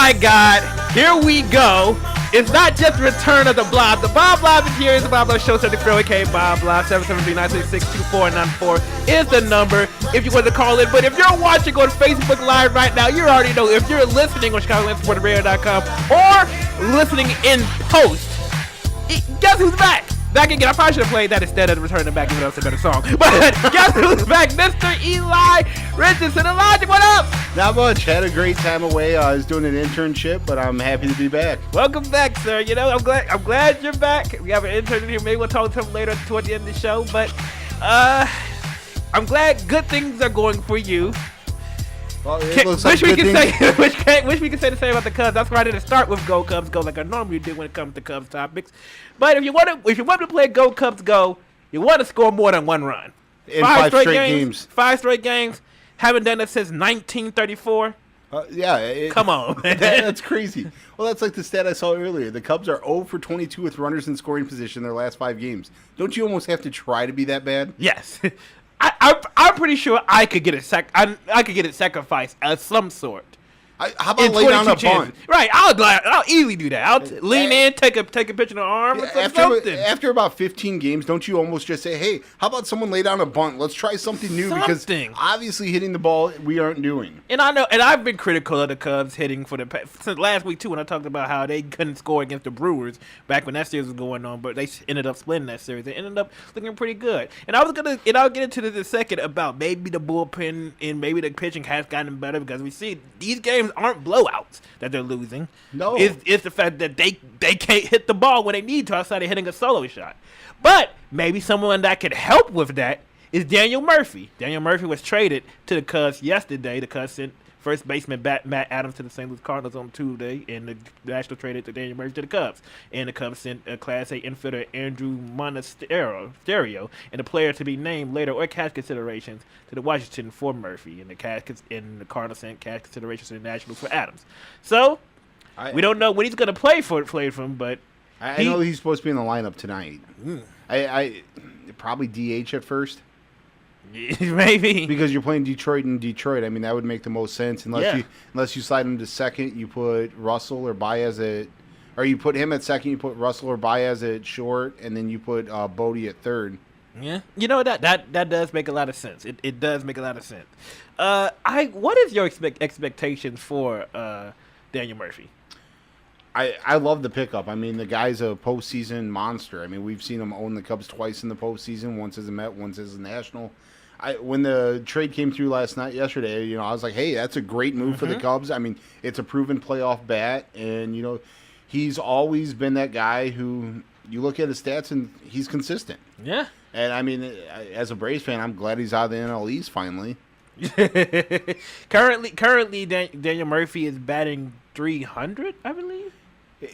my God, here we go. It's not just the return of the Blob. The Blob is here. It's the Blob Show. So the okay, Blob 773-966-2494 is the number if you want to call in. But if you're watching on Facebook Live right now, you already know. If you're listening on ChicagoLandSportsRadio.com or listening in post, guess who's back? Back again. I probably should have played that instead of returning back, even though it's a better song. But guess who's back? Mr. Eli Richardson. Elijah, what up? Not much. Had a great time away. I was doing an internship, but I'm happy to be back. Welcome back, sir. You know, I'm glad you're back. We have an intern in here. Maybe we'll talk to him later toward the end of the show. But I'm glad good things are going for you. Well, wish we could say the same about the Cubs. That's why I didn't start with Go Cubs Go like I normally do when it comes to Cubs topics. But if you want to play Go Cubs Go, you want to score more than one run. In five straight games. 5 straight games. Haven't done it since 1934. Come on, man. That's crazy. Well, that's like the stat I saw earlier. The Cubs are 0 for 22 with runners in scoring position in their last 5 games. Don't you almost have to try to be that bad? Yes. I'm pretty sure I could get a sacrifice of some sort. How about lay down a bunt? Right, I'll easily do that. I'll lean in, take a pitch in the arm, or something. After about 15 games, don't you almost just say, "Hey, how about someone lay down a bunt? Let's try something new." Because obviously hitting the ball we aren't doing. And I know, and I've been critical of the Cubs hitting since last week too, when I talked about how they couldn't score against the Brewers back when that series was going on, but they ended up splitting that series. They ended up looking pretty good. And I'll get into this in a second about maybe the bullpen and maybe the pitching has gotten better because we see these games aren't blowouts that they're losing. No. It's the fact that they can't hit the ball when they need to outside of hitting a solo shot. But maybe someone that could help with that is Daniel Muphy. Daniel Muphy was traded to the Cubs yesterday. The Cubs sent first baseman Matt Adams to the St. Louis Cardinals on Tuesday, and the Nationals traded to Daniel Muphy to the Cubs. And the Cubs sent a Class A infielder Andrew Monasterio and a player to be named later or cash considerations to the Washington for Murphy. And the Cardinals sent cash considerations to the Nationals for Adams. So we don't know when he's going to play from, but I know he's supposed to be in the lineup tonight. I probably DH at first. Maybe because you're playing Detroit in Detroit. I mean, that would make the most sense unless you slide him to second. You put Russell or Baez or you put him at second. You put Russell or Baez at short, and then you put Bodie at third. Yeah, you know that does make a lot of sense. It does make a lot of sense. What is your expectations for Daniel Muphy? I love the pickup. I mean, the guy's a postseason monster. I mean, we've seen him own the Cubs twice in the postseason, once as a Met, once as a National. When the trade came through yesterday, I was like, hey, that's a great move for the Cubs. I mean, it's a proven playoff bat, and, he's always been that guy who you look at his stats and he's consistent. Yeah. And, I mean, as a Braves fan, I'm glad he's out of the NL East finally. Currently, Daniel Muphy is batting 300, I believe.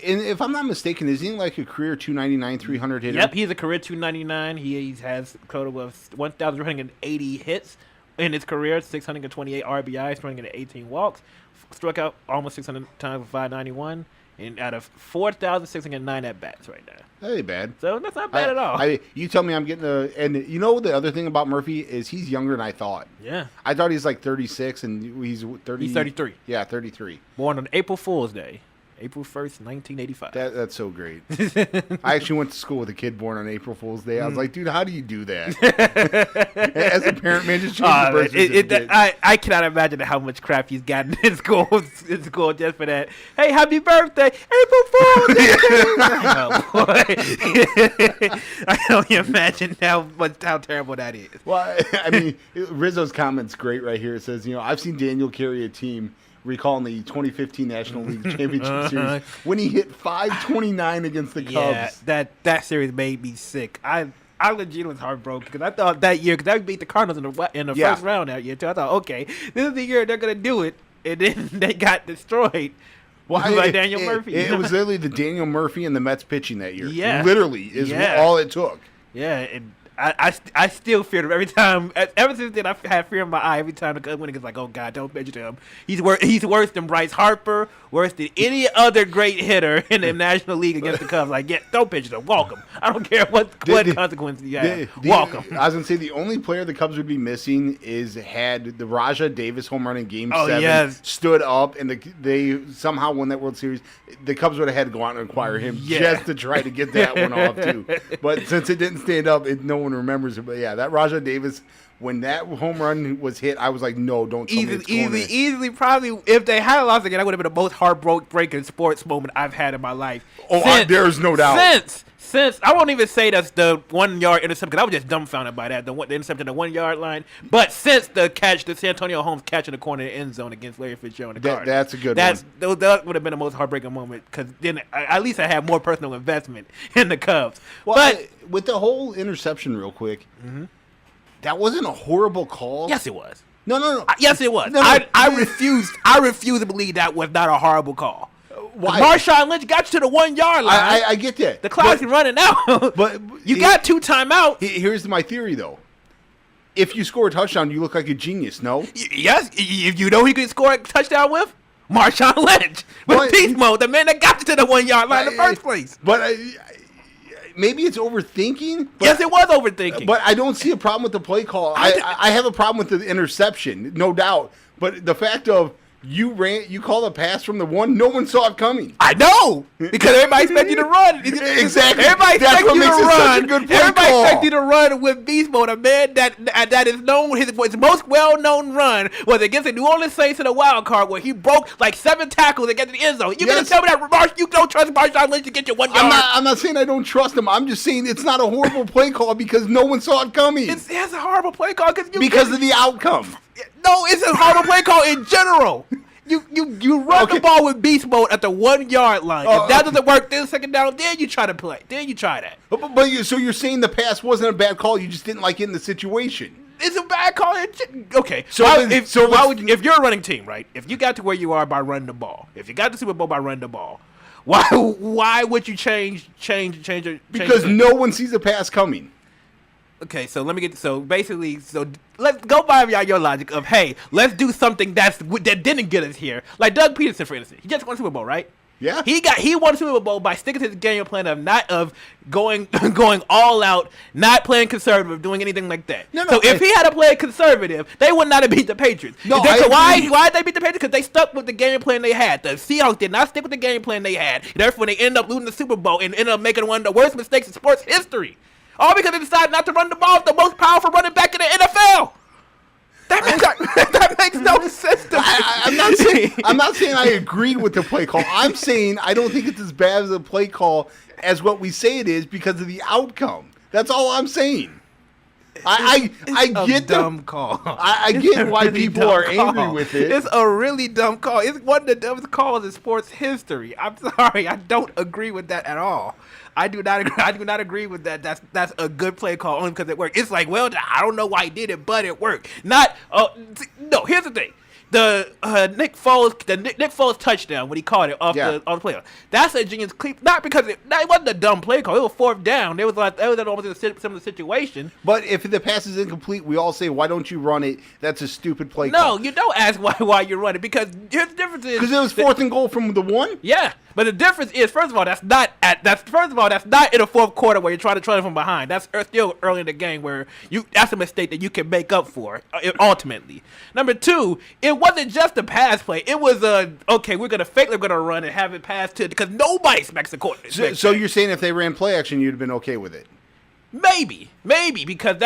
And if I'm not mistaken, isn't he like a career 299, 300 hitter? Yep, he's a career 299. He has a total of 1,380 hits in his career, 628 RBIs, 218 walks, struck out almost 600 times with 591, and out of 4,609 at bats right now. That ain't bad. So that's not bad at all. You tell me I'm getting and the other thing about Murphy is he's younger than I thought. Yeah. I thought he's like 36 and he's 30. He's 33. Yeah, 33. Born on April Fool's Day. April 1st, 1985. That's so great. I actually went to school with a kid born on April Fool's Day. I was like, dude, how do you do that? As a parent, man, just change the birth certificate. I cannot imagine how much crap he's gotten in school just for that. Hey, happy birthday, April Fool's Day. Oh, boy. I can only imagine how terrible that is. Well, I mean, Rizzo's comment's great right here. It says, I've seen Daniel carry a team recalling the 2015 National League Championship Series when he hit 529 against the Cubs. Yeah, that series made me sick. I legit was heartbroken because I thought that year, because they beat the Cardinals in the first round that year too. I thought, okay, this is the year they're gonna do it, and then they got destroyed. By Daniel Muphy. It was literally the Daniel Muphy and the Mets pitching that year. Yeah, literally is all it took. Yeah, and I still fear him every time. Ever since then, I have fear in my eye every time the Cubs win. It's like, oh God, don't pitch to him. He's worse than Bryce Harper, worse than any other great hitter in the National League against the Cubs. Like, yeah, don't pitch to him. Walk him. I don't care what consequences you have. Walk him. I was gonna say the only player the Cubs would be missing is had the Rajah Davis home run in Game 7 stood up and they somehow won that World Series. The Cubs would have had to go out and acquire him just to try to get that one off too. But since it didn't stand up, no one remembers it. But yeah, that Rajah Davis, when that home run was hit, I was like, no, don't tell me it's going in. Easily, probably, if they had lost again, that would have been the most heartbreaking sports moment I've had in my life. There's no doubt. Since I won't even say that's the 1 yard interception, because I was just dumbfounded by that, the interception at the 1 yard line. But since the San Antonio Holmes catch in the corner of the end zone against Larry Fitzgerald and the Cardinals, that's a good one. That would have been the most heartbreaking moment, because then at least I had more personal investment in the Cubs. Well, but with the whole interception, real quick, that wasn't a horrible call. Yes, it was. No. Yes, it was. I refuse to believe that was not a horrible call. Why? Marshawn Lynch got you to the 1 yard line. I get that. The clock's running out. But you got 2 timeouts. Here's my theory, though. If you score a touchdown, you look like a genius, no? Yes. If you know who you can score a touchdown with, Marshawn Lynch. With beast mode, the man that got you to the 1 yard line in the first place. But maybe it's overthinking. Yes, it was overthinking. But I don't see a problem with the play call. I have a problem with the interception, no doubt. But the fact of you call a pass from the 1, no one saw it coming. I know, because everybody expected you to run. Exactly. Everybody expected you to run. Everybody expected you to run with beast mode. A man that is known, his most well-known run was against the New Orleans Saints in a wild card where he broke like 7 tackles against the end zone. You gonna tell me that you don't trust Marshawn Lynch to get you 1 yard? I'm not saying I don't trust him. I'm just saying it's not a horrible play call because no one saw it coming. It's a horrible play call because of the outcome. No, it's a horrible play call in general. You run the ball with beast mode at the 1 yard line. If that doesn't work, then second down, then you try to play. Then you try that. So you're saying the pass wasn't a bad call, you just didn't like it in the situation. It's a bad call. Okay. If you're a running team, right? If you got to where you are by running the ball, if you got to Super Bowl by running the ball, why would you change? Because no one sees a pass coming. Okay, so let's go by your logic of, hey, let's do something that didn't get us here. Like Doug Peterson, for instance, he just won Super Bowl, right? Yeah. He won Super Bowl by sticking to his game plan of going all out, not playing conservative, doing anything like that. If he had to play conservative, they would not have beat the Patriots. Why did they beat the Patriots? Because they stuck with the game plan they had. The Seahawks did not stick with the game plan they had. Therefore, they ended up losing the Super Bowl and ended up making one of the worst mistakes in sports history. All because they decided not to run the ball with the most powerful running back in the NFL. That makes no sense to me. I'm not saying I agree with the play call. I'm saying I don't think it's as bad as a play call as what we say it is because of the outcome. That's all I'm saying. I get the dumb call. I get why people are angry with it. It's a really dumb call. It's one of the dumbest calls in sports history. I'm sorry, I don't agree with that at all. I do not agree with that. That's a good play call only because it worked. It's like, well, I don't know why he did it, but it worked. No, here's the thing. The Nick Foles touchdown when he caught it off the play. That's a genius clip. Not because it wasn't a dumb play call. It was 4th down. It was almost a similar situation. But if the pass is incomplete, we all say, "Why don't you run it?" That's a stupid play call. No, you don't ask why you run it because here's the difference is because it was 4th and goal from the 1. Yeah, but the difference is first of all that's not in the 4th quarter where you're trying to try from behind. That's still early in the game where that's a mistake that you can make up for ultimately. Number 2, it wasn't just a pass play. It was we're gonna run and have it pass to because nobody expects the quarterback. So you're saying if they ran play action, you'd have been okay with it? Maybe because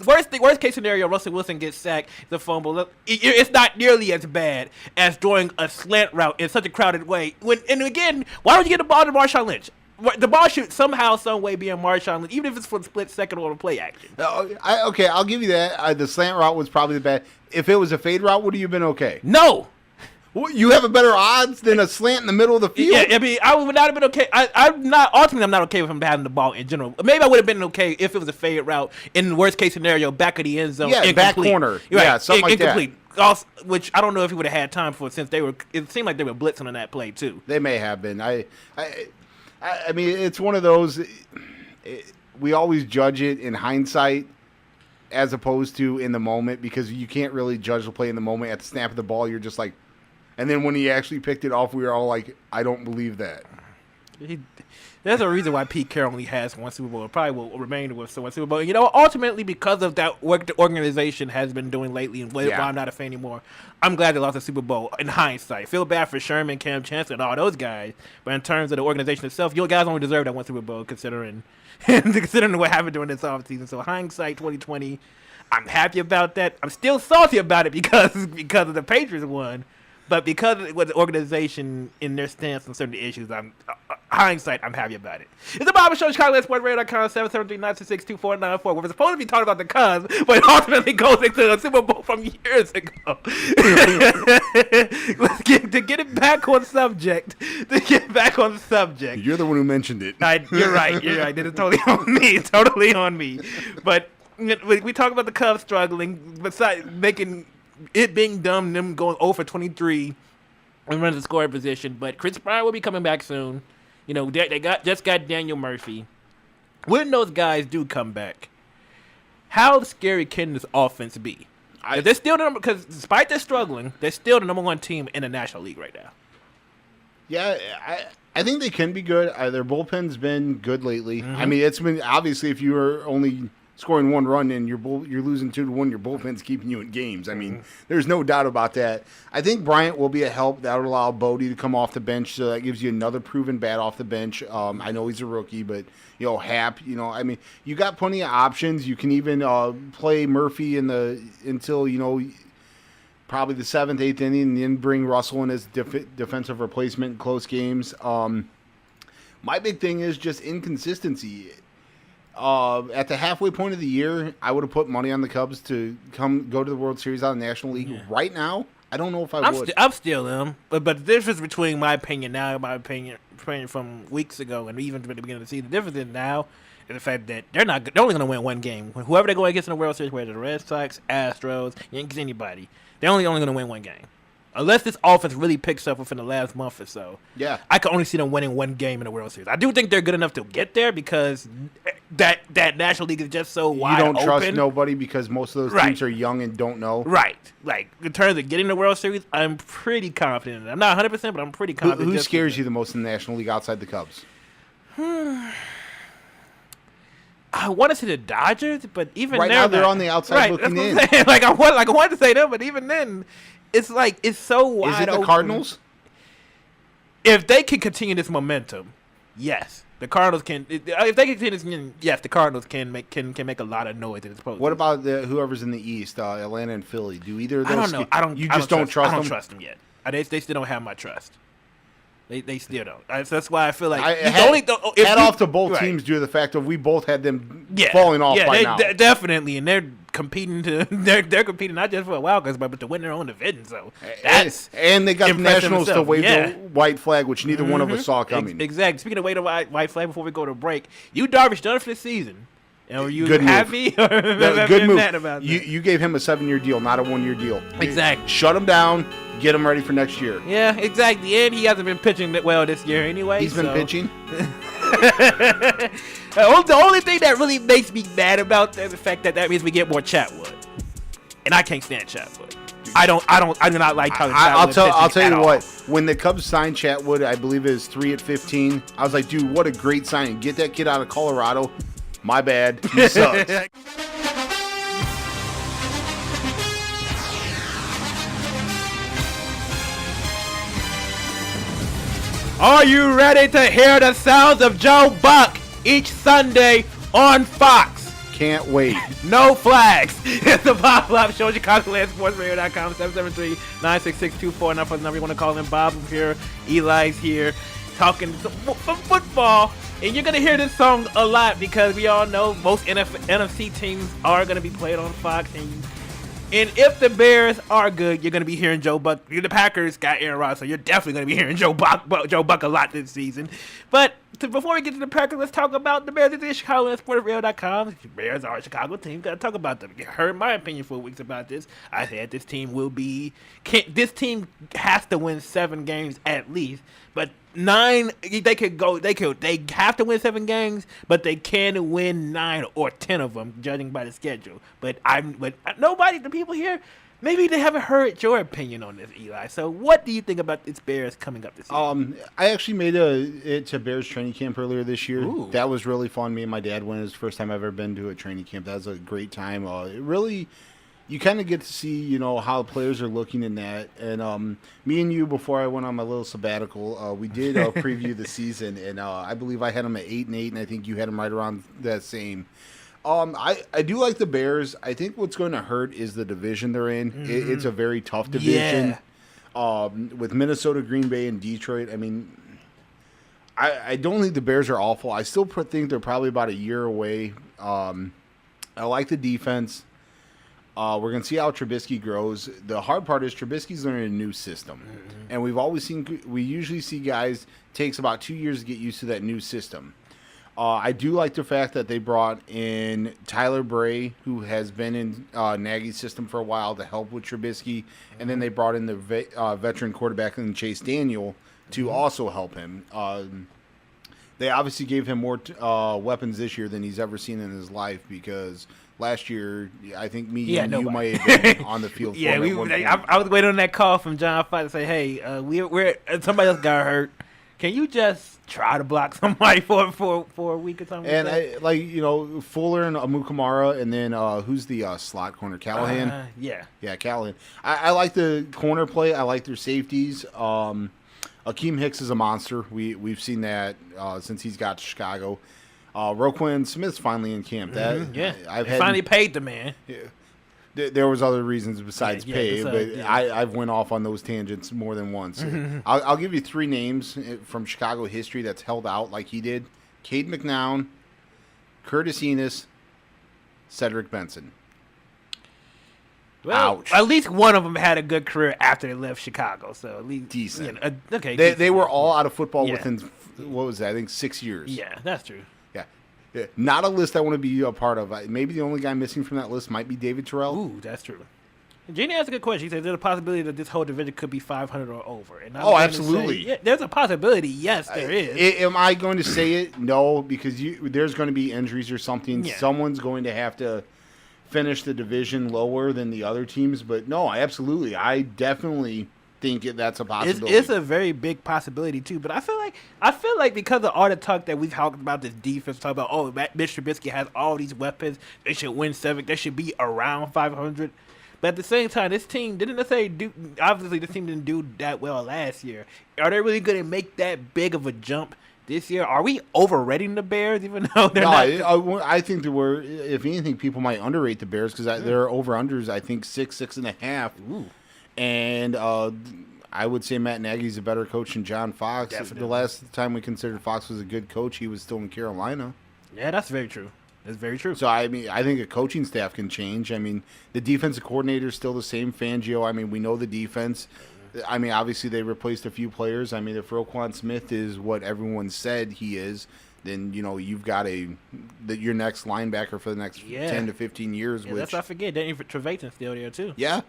worst case scenario, Russell Wilson gets sacked, the fumble. It's not nearly as bad as throwing a slant route in such a crowded way. And again, why don't you get the ball to Marshawn Lynch? The ball should somehow, some way be in Marshawn Lynch, even if it's for the split second or a play action. Okay, I'll give you that. The slant route was probably the bad. If it was a fade route, would you have been okay? No. Well, you have a better odds than a slant in the middle of the field? Yeah, I mean, I would not have been okay. I'm not okay with him having the ball in general. Maybe I would have been okay if it was a fade route in the worst case scenario, back of the end zone. Yeah, back corner. Right. Yeah, something like incomplete. Also, which I don't know if he would have had time for since it seemed like they were blitzing on that play too. They may have been. I mean, it's one of those. we always judge it in hindsight as opposed to in the moment, because you can't really judge the play in the moment. At the snap of the ball, you're just like, and then when he actually picked it off, we were all like, I don't believe that. There's a reason why Pete Carroll only has one Super Bowl. It probably will remain with one Super Bowl. You know, ultimately, because of that work the organization has been doing lately, and why I'm not a fan anymore, I'm glad they lost the Super Bowl in hindsight. Feel bad for Sherman, Cam Chancellor, and all those guys, but in terms of the organization itself, you guys only deserve that one Super Bowl considering what happened during this offseason. So hindsight 2020, I'm happy about that. I'm still salty about it because of the Patriots won. But because it was the organization in their stance on certain issues, hindsight, I'm happy about it. It's the Blob Show, ChicagoSportsRadio.com, 773-966-2494. We're supposed to be talking about the Cubs, but it ultimately goes into a Super Bowl from years ago. Let's get it back on subject. You're the one who mentioned it. You're right. This is totally on me. But we talk about the Cubs struggling, besides making it being dumb, them going 0 for 23 and running the scoring position. But Chris Bryant will be coming back soon. You know, they just got Daniel Murphy. When those guys do come back, how scary can this offense be? They're still because despite their struggling, they're still the number one team in the National League right now. Yeah, I think they can be good. Their bullpen's been good lately. Mm-hmm. I mean, it's been obviously if you were only scoring one run and you're losing 2-1, your bullpen's keeping you in games. I mean, there's no doubt about that. I think Bryant will be a help. That would allow Bodie to come off the bench, so that gives you another proven bat off the bench. I know he's a rookie, but Happ. I mean, you got plenty of options. You can even play Murphy until probably the 7th, 8th inning, and then bring Russell in as defensive replacement in close games. My big thing is just inconsistency. At the halfway point of the year, I would have put money on the Cubs to go to the World Series out of the National League. Yeah. Right now, I don't know if I would. I'm still them. But the difference between my opinion now and my opinion from weeks ago and even from the beginning of the season, the difference is now is the fact that they're only going to win one game. Whoever they're going against in the World Series, whether the Red Sox, Astros, Yankees, anybody, they're only going to win one game. Unless this offense really picks up within the last month or so, I can only see them winning one game in the World Series. I do think they're good enough to get there because that National League is just so wide open. You don't trust nobody because most of those teams are young and don't know. Right. Like, in terms of getting the World Series, I'm pretty confident. I'm not 100%, but I'm pretty confident. Who scares you the most in the National League outside the Cubs? I want to say the Dodgers, but even now they're on the outside looking in. Like I want to say them, but even then, it's so wide open. Is it the Cardinals? If they can continue this momentum, yes, the Cardinals can. If they continue this, yes, the Cardinals can make a lot of noise in this postseason. What about whoever's in the East, Atlanta and Philly? Do either of those? I don't know. You just don't trust them. I don't trust them yet. They still don't have my trust. They still don't. So that's why I feel like head off to both teams due to the fact that we both had them falling off by now. Definitely, and they're competing they're competing not just for a wild card, but to win their own division. So that's and they got the Nationals to wave the white flag, which neither one of us saw coming. Exactly. Speaking of waving the white flag, before we go to break, you Darvish done for the season. Are you good happy? Good move. About you gave him a 7-year deal, not a 1-year deal. Exactly. Shut him down. Get him ready for next year. Yeah, exactly. And he hasn't been pitching that well this year anyway. He's been pitching. The only thing that really makes me mad about that is the fact that means we get more Chatwood, and I can't stand Chatwood. I do not like how Chatwood I'll tell you what. When the Cubs signed Chatwood, I believe it was 3 at 15. I was like, dude, what a great signing. Get that kid out of Colorado. My bad. He sucks. Are you ready to hear the sounds of Joe Buck each Sunday on Fox? Can't wait. No flags. It's the Blob Show, ChicagoSportsRadio.com, 773-966-2494 for the number you want to call in. Bob here, Eli's here, talking some football. And you're going to hear this song a lot because we all know most NFC teams are going to be played on Fox. And if the Bears are good, you're going to be hearing Joe Buck. The Packers got Aaron Rodgers, so you're definitely going to be hearing Joe Buck a lot this season. But before we get to the Packers, let's talk about the Bears. It's at ChicagoSportsRadio.com. The Bears are a Chicago team. Got to talk about them. You heard my opinion for weeks about this. I said this team has to win 7 games at least But 9, they have to win 7 games, but they can win 9 or 10 of them, judging by the schedule. But nobody, the people here, maybe they haven't heard your opinion on this, Eli. So what do you think about this Bears coming up this season? I actually made it to Bears training camp earlier this year. Ooh. That was really fun. Me and my dad went. It was the first time I've ever been to a training camp. That was a great time. It really, you kind of get to see, how the players are looking in that. And me and you, before I went on my little sabbatical, we did preview the season, and I believe I had them at 8-8, and I think you had them right around that same. I do like the Bears. I think what's going to hurt is the division they're in. Mm-hmm. It's a very tough division. Yeah. With Minnesota, Green Bay, and Detroit. I mean, I don't think the Bears are awful. I still think they're probably about a year away. I like the defense. We're going to see how Trubisky grows. The hard part is Trubisky's learning a new system. Mm-hmm. And we usually see guys, takes about 2 years to get used to that new system. I do like the fact that they brought in Tyler Bray, who has been in Nagy's system for a while, to help with Trubisky. And then they brought in the veteran quarterback and Chase Daniel to also help him. They obviously gave him more weapons this year than he's ever seen in his life, because last year, I think you might have been on the field for him. I was waiting on that call from John Fox to say, hey, we're somebody else got hurt. Can you just try to block somebody for a week or something? And Fuller and Amukamara, and then who's the slot corner? Callahan? Yeah, Callahan. I like the corner play. I like their safeties. Akeem Hicks is a monster. We've seen that since he's got to Chicago. Roquan Smith's finally in camp. Finally paid the man. Yeah. There was other reasons besides pay, but I've went off on those tangents more than once. I'll give you 3 names from Chicago history that's held out like he did: Cade McNown, Curtis Enos, Cedric Benson. Well, ouch. At least one of them had a good career after they left Chicago, so at least decent. Okay, they were all out of football within, what was that? I think 6 years. Yeah, that's true. Yeah, not a list I want to be a part of. Maybe the only guy missing from that list might be David Terrell. Ooh, that's true. Jeannie asked a good question. She said, there's a possibility that this whole division could be 500 or over. And absolutely. There's a possibility. Yes, there is. Am I going to say it? No, because there's going to be injuries or something. Yeah. Someone's going to have to finish the division lower than the other teams. But no, absolutely. I definitely think that's a possibility. It's a very big possibility too. But I feel like because of all the talk that we've talked about this defense, talk about Mitch Trubisky has all these weapons, they should win 7, they should be around 500. But at the same time, this team didn't necessarily this team didn't do that well last year. Are they really going to make that big of a jump this year? Are we overrating the Bears, even though they're not? I think there were, if anything, people might underrate the Bears because their over-unders, I think, 6.5. Ooh. And I would say Matt Nagy's a better coach than John Fox. Definitely. The last time we considered Fox was a good coach, he was still in Carolina. Yeah, that's very true. That's very true. So, I mean, I think a coaching staff can change. I mean, the defensive coordinator is still the same, Fangio. I mean, we know the defense. I mean, obviously they replaced a few players. I mean, if Roquan Smith is what everyone said he is, then, you've got your next linebacker for the next 10 to 15 years. Yeah, let's not forget, Danny Trevathan's still there, too. Yeah.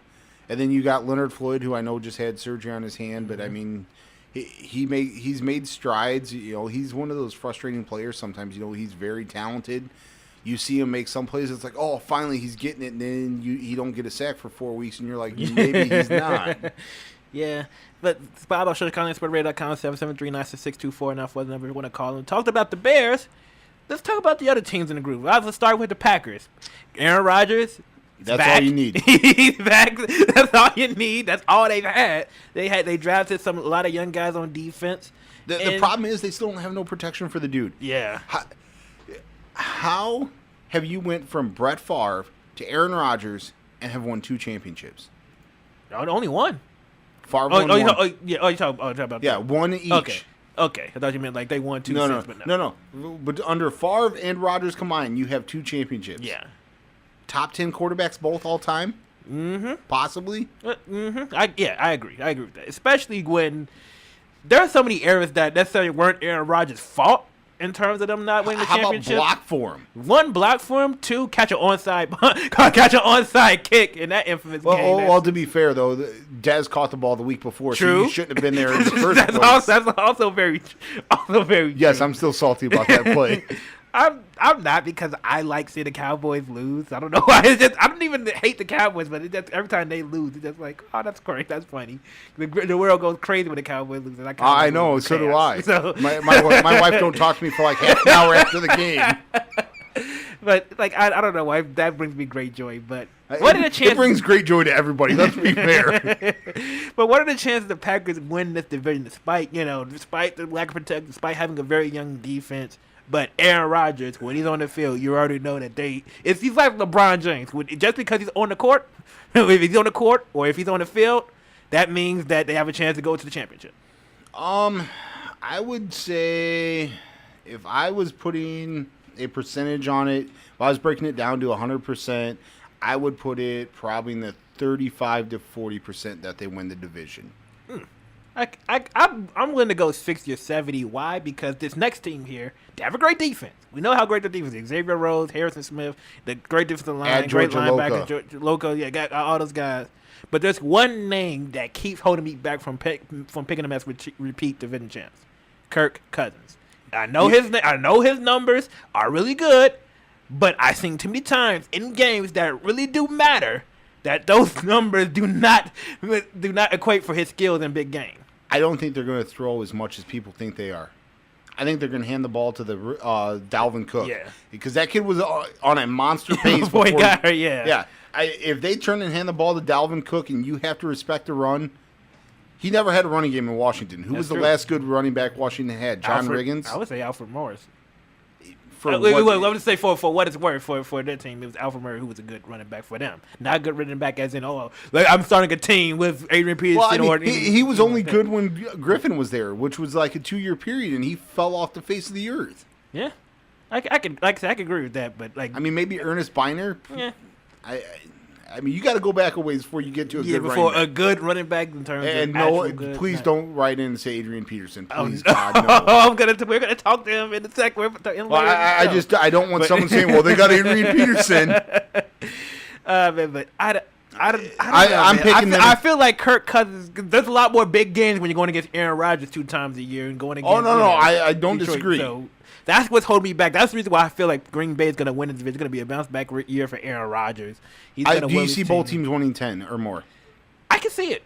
And then you got Leonard Floyd, who I know just had surgery on his hand, but I mean, he's made strides. He's one of those frustrating players sometimes. He's very talented. You see him make some plays, it's like, oh, finally he's getting it, and then he don't get a sack for 4 weeks, and you're like, maybe he's not. Yeah, but Blob Show, calling sportradio.com, 773-966-24, now for the number you want to call them. Talked about the Bears. Let's talk about the other teams in the group. Let's start with the Packers. Aaron Rodgers. That's all you need. He's back. That's all you need. That's all they've had. They drafted a lot of young guys on defense. The problem is they still don't have no protection for the dude. Yeah. How have you went from Brett Favre to Aaron Rodgers and have won 2 championships? Only one. Favre won one. You talking about that. One each. Okay. I thought you meant like they won 2 No. but no. But under Favre and Rodgers combined, you have 2 championships. Yeah. Top 10 quarterbacks both all time? Mm-hmm. Possibly? Mm-hmm. I agree. I agree with that. Especially when there are so many errors that necessarily weren't Aaron Rodgers' fault, in terms of them not winning the How championship. about block for him? 1, block for him. 2, catch an onside kick in that infamous game. Well, to be fair though, Dez caught the ball the week before, True. so you shouldn't have been there in the first place. That's also very Yes, true. I'm still salty about that play. I'm not, because I like seeing the Cowboys lose. I don't know why. It's just, I don't even hate the Cowboys, but it just, every time they lose, it's just like, oh, that's great, that's funny. The world goes crazy when the Cowboys lose. And I know, so do I. So My wife don't talk to me for like half an hour after the game. But like I don't know why that brings me great joy. But what are the chances? It brings great joy to everybody. Let's be fair. But what are the chances the Packers win this division, despite the lack of protection, despite having a very young defense? But Aaron Rodgers, when he's on the field, you already know that he's like LeBron James. Just because he's on the court, if he's on the court or if he's on the field, that means that they have a chance to go to the championship. I would say if I was putting a percentage on it, if I was breaking it down to 100%, I would put it probably in the 35 to 40% that they win the division. I'm willing to go 60 or 70. Why? Because this next team here, they have a great defense. We know how great their defense is. Xavier Rhodes, Harrison Smith, the great defensive line, great linebacker, George Loco. Yeah, got all those guys. But there's one name that keeps holding me back from picking them as repeat division champs: Kirk Cousins. I know his numbers are really good, but I've seen too many times in games that really do matter that those numbers do not equate for his skills in big games. I don't think they're going to throw as much as people think they are. I think they're going to hand the ball to the Dalvin Cook. Yeah. Because that kid was on a monster pace before he got her, Yeah. If they turn and hand the ball to Dalvin Cook and you have to respect the run, he never had a running game in Washington. Who was the last good running back Washington had? John Riggins? I would say Alfred Morris. Let me just say for what it's worth for their team, it was Alfred Murray who was a good running back for them. Not a good running back as in, I'm starting a team with Adrian Peterson. Well, he was only good when Griffin was there, which was like a 2-year period, and he fell off the face of the earth. Yeah, I can agree with that, but maybe Ernest Biner. Yeah, you got to go back a ways before you get to a good running back in terms of please don't write in and say Adrian Peterson. Please, God, no. We're gonna talk to him in a sec. I don't want someone saying, "Well, they got Adrian Peterson." But I'm picking them. I feel like Kirk Cousins. There's a lot more big games when you're going against Aaron Rodgers 2 times a year and going against. I don't Detroit. disagree. So that's what's holding me back. That's the reason why I feel like Green Bay is going to win the division. It's going to be a bounce back year for Aaron Rodgers. Do you see both teams winning 10 or more? I can see it.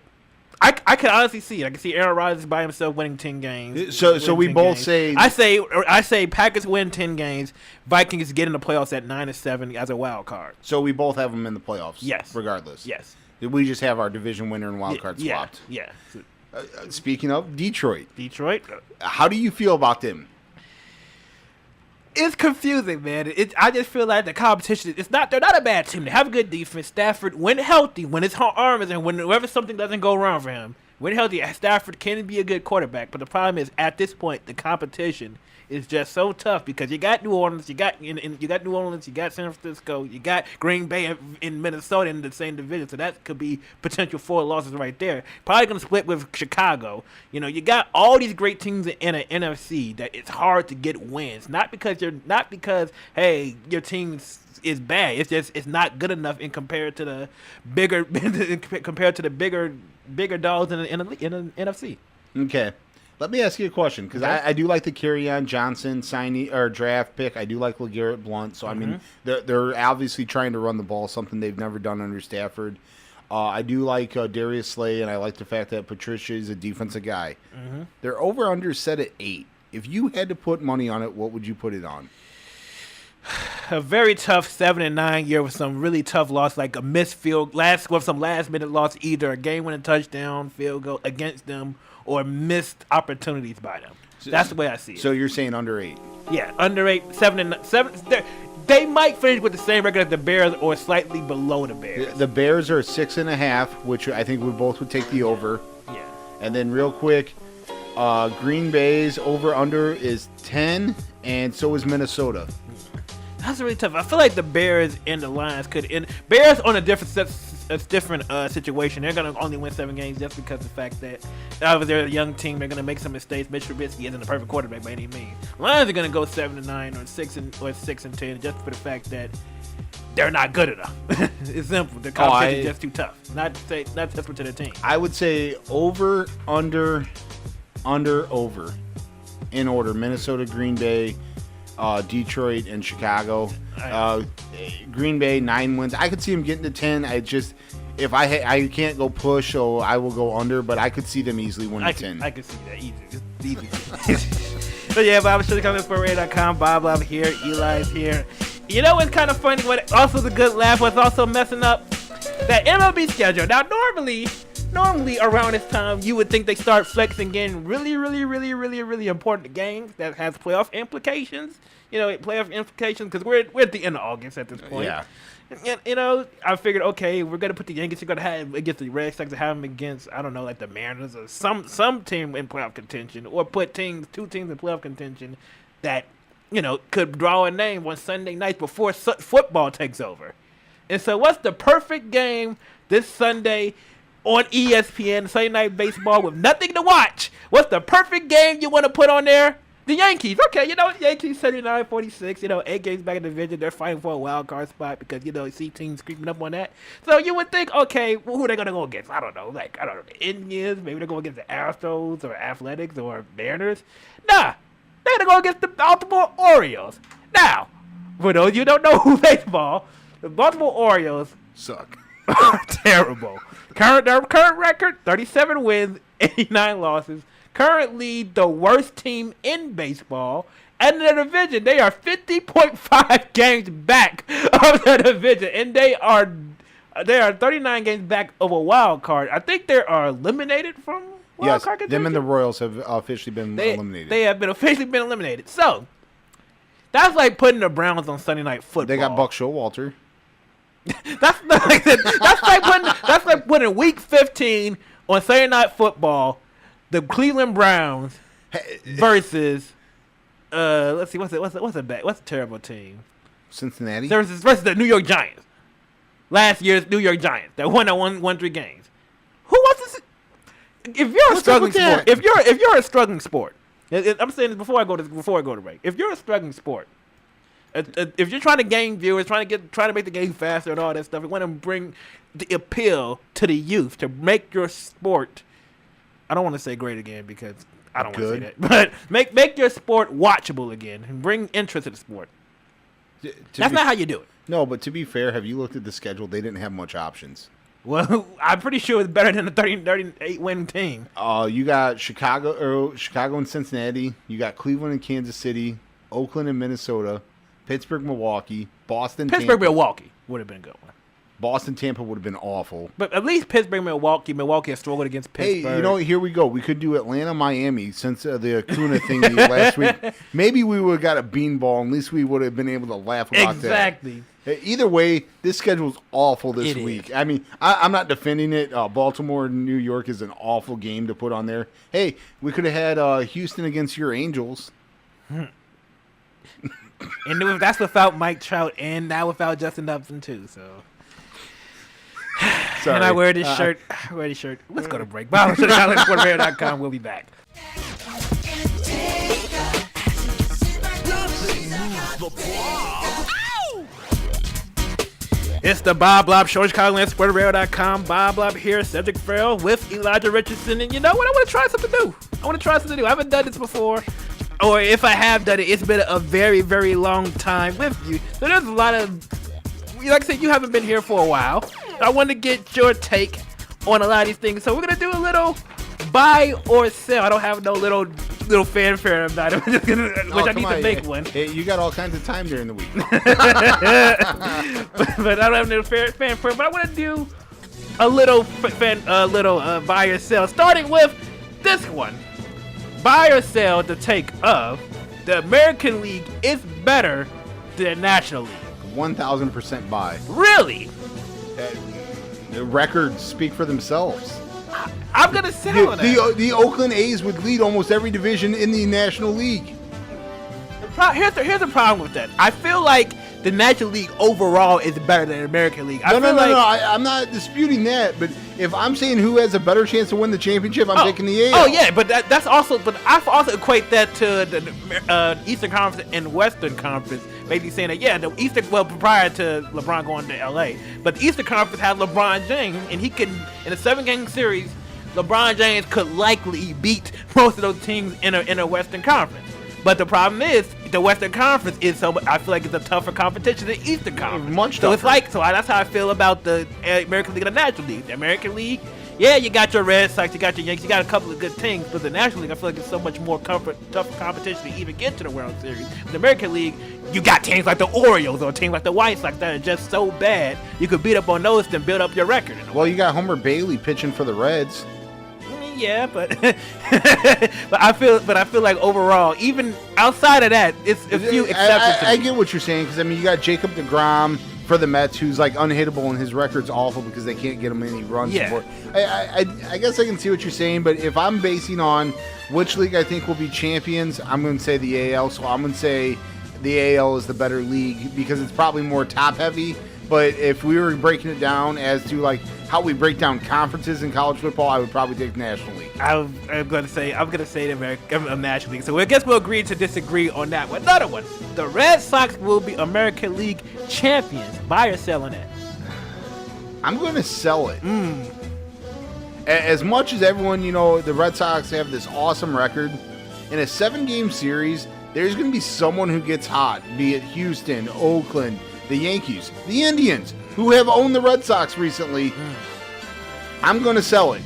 I can honestly see it. I can see Aaron Rodgers by himself winning 10 games. So we both say I say Packers win 10 games. Vikings get in the playoffs at 9-7 as a wild card. So we both have them in the playoffs. Yes. Regardless. Yes. We just have our division winner and wild card swapped. Yeah. Speaking of Detroit. How do you feel about them? It's confusing, man. I just feel like the competition. They're not a bad team. They have a good defense. Stafford, when healthy, when his arm is in, whenever something doesn't go wrong for him, when healthy, Stafford can be a good quarterback. But the problem is, at this point, the competition is just so tough because you got New Orleans, you got San Francisco, you got Green Bay in Minnesota in the same division. So that could be potential 4 losses right there. Probably going to split with Chicago. You got all these great teams in an NFC that it's hard to get wins. Not because your team is bad. It's just it's not good enough compared to the bigger dogs in the NFC. Okay. Let me ask you a question, because I do like the Kerryon Johnson signing or draft pick. I do like LeGarrette Blount. So, I mean, they're obviously trying to run the ball, something they've never done under Stafford. I do like Darius Slay, and I like the fact that Patricia is a defensive guy. They're over-under set at 8. If you had to put money on it, what would you put it on? A very tough 7-9 year with some really tough loss, like a missed some last-minute loss, either a game-winning touchdown, field goal against them, or missed opportunities by them. That's the way I see it. So you're saying under 8? Yeah, under 8, 7. They might finish with the same record as the Bears or slightly below the Bears. The Bears are 6.5, which I think we both would take the over. Yeah. And then real quick, Green Bay's over-under is 10, and so is Minnesota. That's really tough. I feel like the Bears and the Lions could end. Bears on a different situation. They're going to only win 7 games just because of the fact that they're a young team. They're going to make some mistakes. Mitch Trubisky isn't a perfect quarterback by any means. Lions are going to go 7-9 or 6-10 just for the fact that they're not good enough. It's simple. The competition is just too tough. Not just for the team. I would say over, under, over. In order: Minnesota, Green Bay, Detroit, and Chicago. Green Bay 9 wins. I could see them getting to 10. If I can't go push, so I will go under. But I could see them easily winning 10. I could see that easy. It's easy. So yeah, Bob Show coming for Radio.com. Bob here. Eli's here. You know what's kind of funny? What also the good laugh was also messing up that MLB schedule. Now normally around this time you would think they start flexing getting really important games that has playoff implications. Because we're at the end of August at this point. Yeah. And, I figured, okay, we're gonna put the Yankees. You're gonna have against the Red Sox, to have them against, I don't know, like the Mariners or some team in playoff contention, or put two teams in playoff contention that could draw a name on Sunday nights before football takes over. And so, what's the perfect game this Sunday on ESPN, Sunday Night Baseball, with nothing to watch? What's the perfect game you want to put on there? The Yankees. Okay, Yankees 79-46. 8 games back in the division. They're fighting for a wild card spot because, you see teams creeping up on that. So you would think, okay, who are they going to go against? I don't know, the Indians. Maybe they're going against the Astros or Athletics or Mariners. Nah, they're going to go against the Baltimore Orioles. Now, for those of you who don't know who baseball, the Baltimore Orioles suck. Terrible. Their current record, 37 wins, 89 losses. Currently the worst team in baseball. And in the division, they are 50.5 games back of the division. And they are 39 games back of a wild card. I think they are eliminated from wild card contention. Them and the Royals have officially been eliminated. They have officially been eliminated. So, that's like putting the Browns on Sunday Night Football. They got Buck Showalter. That's like putting Week 15 on Sunday Night Football. The Cleveland Browns versus let's see, what's a terrible team? Cincinnati versus the New York Giants. Last year's New York Giants that won 3 games. Who wants to? If you're a struggling sport, if you're a struggling sport, I'm saying this before I go to break. If you're a struggling sport, if you're trying to gain viewers, trying to make the game faster and all that stuff, you want to bring the appeal to the youth to make your sport. I don't want to say great again because I don't want to say that. But make your sport watchable again and bring interest to the sport. That's not how you do it. No, but to be fair, have you looked at the schedule? They didn't have much options. Well, I'm pretty sure it's better than a 38-win team. You got Chicago and Cincinnati. You got Cleveland and Kansas City, Oakland and Minnesota, Pittsburgh, Milwaukee, Boston, Tampa. Milwaukee would have been a good one. Boston, Tampa would have been awful. But at least Pittsburgh, Milwaukee has struggled against Pittsburgh. Hey, here we go. We could do Atlanta, Miami since the Acuna thing last week. Maybe we would have got a beanball. At least we would have been able to laugh about that. Exactly. Either way, this schedule is awful this week. I mean, I'm not defending it. Baltimore and New York is an awful game to put on there. Hey, we could have had Houston against your Angels. And that's without Mike Trout and now without Justin Upton too, so... Sorry. And I wear this shirt. Let's go to break. BobShow.com. We'll be back. It's the Blob Show. ChicagoLandSportsRadio.com. Blob here. Cedric Farrell with Elijah Richardson. And you know what? I want to try something new. I haven't done this before. Or if I have done it, it's been a very, very long time with you. So there's a lot of... Like I said, you haven't been here for a while. I want to get your take on a lot of these things. So we're going to do a little buy or sell. I don't have no little fanfare about it, which I need to make one. Hey, you got all kinds of time during the week. but I don't have no fanfare. But I want to do a little buy or sell. Starting with this one. Buy or sell the take of the American League is better than the National League. 1,000% buy. Really? The records speak for themselves. I'm going to sell on that. The Oakland A's would lead almost every division in the National League. Here's the problem with that. I feel like the National League overall is better than the American League. No. I'm not disputing that. But if I'm saying who has a better chance to win the championship, I'm taking the AL. Oh yeah, but that's also. But I also equate that to the Eastern Conference and Western Conference. Basically saying that the Eastern, well, prior to LeBron going to LA, but the Eastern Conference had LeBron James, and he can in a 7-game series. LeBron James could likely beat most of those teams in a Western Conference. But the problem is, the Western Conference is I feel like it's a tougher competition than the Eastern Conference. Much tougher. It's like, that's how I feel about the American League and the National League. The American League, you got your Red Sox, you got your Yankees, you got a couple of good teams. But the National League, I feel like it's so much more tougher competition to even get to the World Series. The American League, you got teams like the Orioles or teams like the White Sox that are just so bad, you could beat up on those and build up your record. Well, you got Homer Bailey pitching for the Reds. Yeah, but but I feel like overall, even outside of that, it's a few exceptions. I get what you're saying because you got Jacob deGrom for the Mets, who's like unhittable, and his record's awful because they can't get him any runs. Yeah. I guess I can see what you're saying, but if I'm basing on which league I think will be champions, I'm going to say the AL. So I'm going to say the AL is the better league because it's probably more top heavy. But if we were breaking it down as to like how we break down conferences in college football, I would probably take the National League. I'm gonna say the National League. So I guess we'll agree to disagree on that one. Another one: the Red Sox will be American League champions. Buy or sell on that? I'm going to sell it. As much as everyone, the Red Sox have this awesome record, in a 7-game series, there's going to be someone who gets hot, be it Houston, Oakland, the Yankees, the Indians, who have owned the Red Sox recently. I'm going to sell it.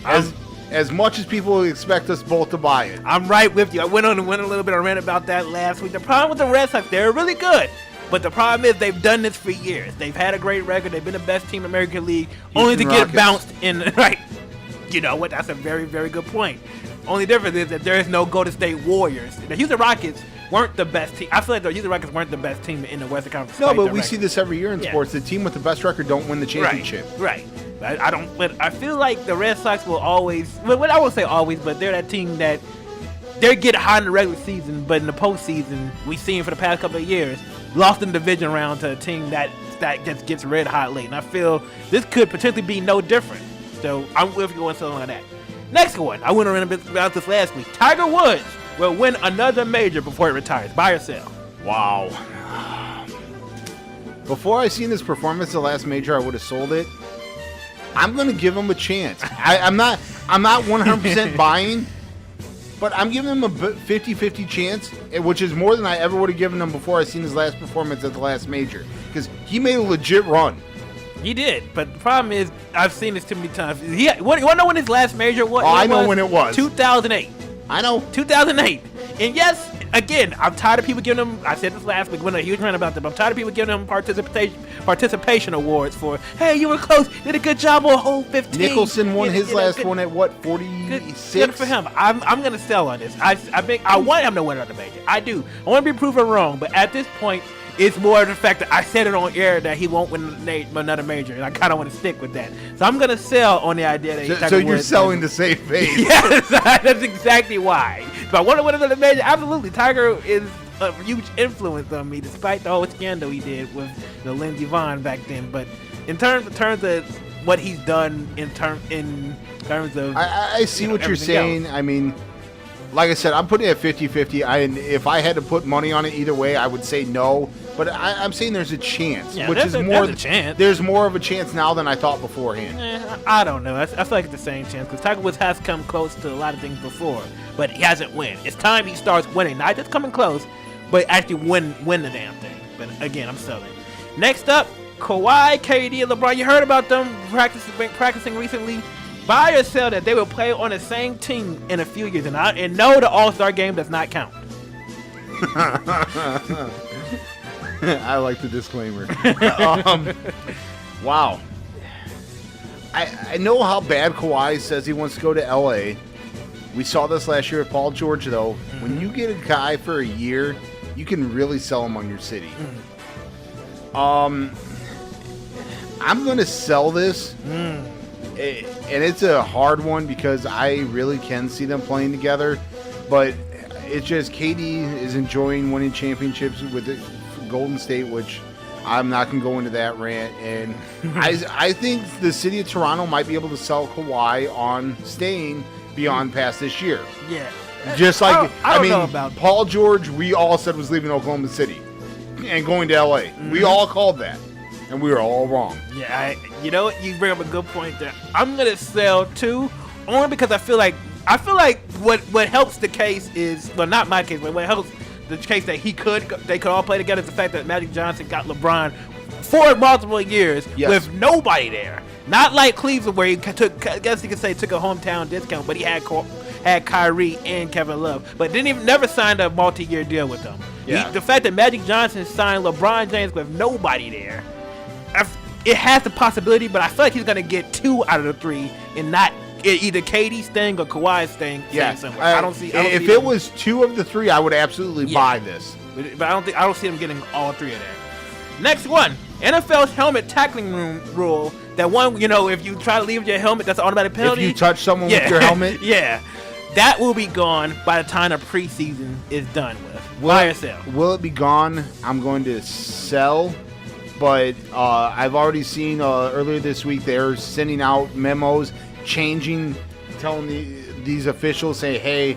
As much as people expect us both to buy it. I'm right with you. I went a little bit of rant about that last week. The problem with the Red Sox, they're really good. But the problem is they've done this for years. They've had a great record. They've been the best team in the American League, only to get bounced in. Right. You know what? That's a very, very good point. Only difference is that there is no Golden State Warriors. The Houston Rockets weren't the best team. I feel like the Houston Rockets weren't the best team in the Western Conference. No, but we see this every year in sports. The team with the best record don't win the championship. Right. I don't. But I feel like the Red Sox will always. Well, I won't say always, but they're that team that they get hot in the regular season, but in the postseason, we've seen for the past couple of years, lost in the division round to a team that just gets red hot late. And I feel this could potentially be no different. So I'm with you on something like that. Next one, I went around a bit about this last week. Tiger Woods will win another major before he retires. Buy or sell? Wow. Before I seen his performance the last major, I would have sold it. I'm going to give him a chance. I'm not 100% buying, but I'm giving him a 50-50 chance, which is more than I ever would have given him before I seen his last performance at the last major, because he made a legit run. He did, but the problem is I've seen this too many times. You want to know when his last major was? Oh, I know when it was. 2008. I know. 2008. And yes, again, I'm tired of people giving him, I said this last week when a huge rant about them, I'm tired of people giving him participation awards for, hey, you were close, did a good job on hole 15. Nicholson won his last one at what, 46? Good for him. I'm going to sell on this. I want him to win another major. I do. I want to be proven wrong, but at this point, it's more the fact that I said it on air that he won't win another major, and I kind of want to stick with that. So I'm going to sell on the idea that So you're selling to save face. Yes, that's exactly why. If I want to win another major, absolutely. Tiger is a huge influence on me, despite the whole scandal he did with the Lindsey Vonn back then. But in terms of what he's done in terms of... I see what you're saying. Else. I mean... Like I said, I'm putting it at 50-50. If I had to put money on it either way, I would say no. But I'm saying there's a chance, which is more. A chance. There's more of a chance now than I thought beforehand. I don't know. I feel like it's the same chance because Tiger Woods has come close to a lot of things before, but he hasn't won. It's time he starts winning, not just coming close, but actually win the damn thing. But again, I'm selling. Next up, Kawhi, KD, and LeBron. You heard about them practicing recently. Buy or sell that they will play on the same team in a few years, and no, the All-Star game does not count. I like the disclaimer. Wow. I know how bad Kawhi says he wants to go to LA. We saw this last year at Paul George, though. Mm-hmm. When you get a guy for a year, you can really sell him on your city. Mm-hmm. I'm going to sell this. And it's a hard one because I really can see them playing together, but it's just KD is enjoying winning championships with Golden State, which I'm not going to go into that rant. And I think the city of Toronto might be able to sell Kawhi on staying beyond past this year. Yeah. Just like, I don't know about Paul George, we all said was leaving Oklahoma City and going to L.A. Mm-hmm. We all called that, and we were all wrong. Yeah, you know what? You bring up a good point there. I'm going to sell, too, only because I feel like what helps the case is, well, not my case, but what helps the case that they could all play together is the fact that Magic Johnson got LeBron for multiple years with nobody there. Not like Cleveland, where he took a hometown discount, but he had Kyrie and Kevin Love, but never signed a multi-year deal with them. Yeah. The fact that Magic Johnson signed LeBron James with nobody there, it has the possibility, but I feel like he's going to get 2 out of the 3 and not either KD's thing or Kawhi's thing. Yeah, somewhere. I don't see. If it was 2 of the 3, I would absolutely buy this. But I don't see him getting all 3 of that. Next one, NFL's helmet tackling rule. That one, if you try to leave with your helmet, that's an automatic penalty. If you touch someone with your helmet, that will be gone by the time the preseason is done with. Buy or sell? Will it be gone? I'm going to sell. But I've already seen earlier this week they're sending out memos, telling these officials, say, hey,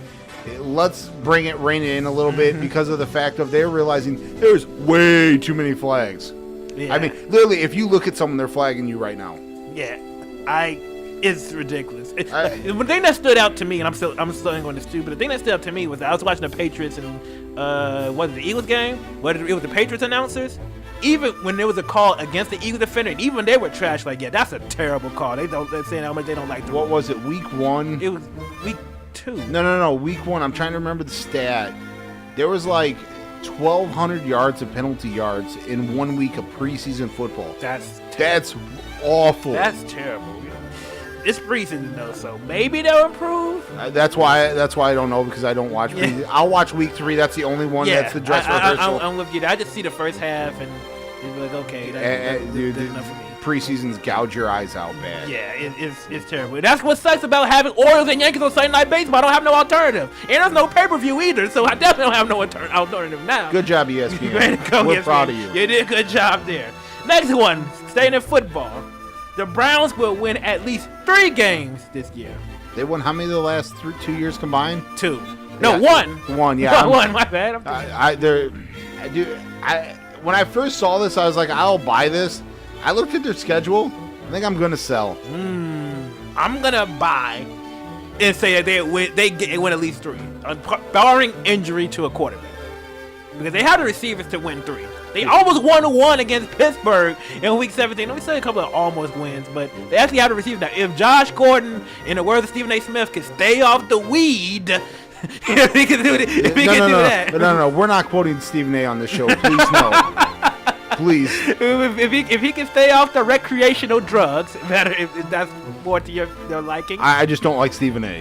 let's rein it in a little bit because of the fact of they're realizing there's way too many flags. Yeah. I mean, literally, if you look at someone, they're flagging you right now. Yeah, it's ridiculous. The thing that stood out to me, and I'm still going to stupid. The thing that stood out to me was I was watching the Patriots and was it the Eagles game? It was the Patriots announcers. Even when there was a call against the Eagles defender, even they were trash. Like, yeah, that's a terrible call. They're saying how much they don't like the What was it? Week 1? It was week 2. No. Week 1. I'm trying to remember the stat. There was like 1,200 yards of penalty yards in 1 week of preseason football. That's awful. That's terrible. It's preseason though, so maybe they'll improve. That's why I don't know, because I don't watch preseason. I'll watch week 3. That's the only one that's the dress rehearsal. I'm with you. I just see the first half and it's like, okay, that's enough for me. Preseason's gouge your eyes out bad. Yeah, it's terrible. That's what sucks about having Orioles and Yankees on Sunday Night Baseball. I don't have no alternative. And there's no pay-per-view either, so I definitely don't have no alternative now. Good job, ESPN. Way to go, We're proud of you. You did a good job there. Next one, staying in football. The Browns will win at least 3 games this year. They won how many of the last 2 years combined? 2. No, 1. 1, yeah. 1, my bad. When I first saw this, I was like, I'll buy this. I looked at their schedule. I think I'm going to sell. I'm going to buy and say that they win at least 3, barring injury to a quarterback. Because they have the receivers to win 3. They almost won 1 against Pittsburgh in Week 17. We saw a couple of almost wins, but they actually have the receivers. Now, if Josh Gordon, in the words of Stephen A. Smith, can stay off the weed, if he can do that. No. We're not quoting Stephen A. on this show. Please, no. Please. If he can stay off the recreational drugs, better if that's more to your liking. I just don't like Stephen A.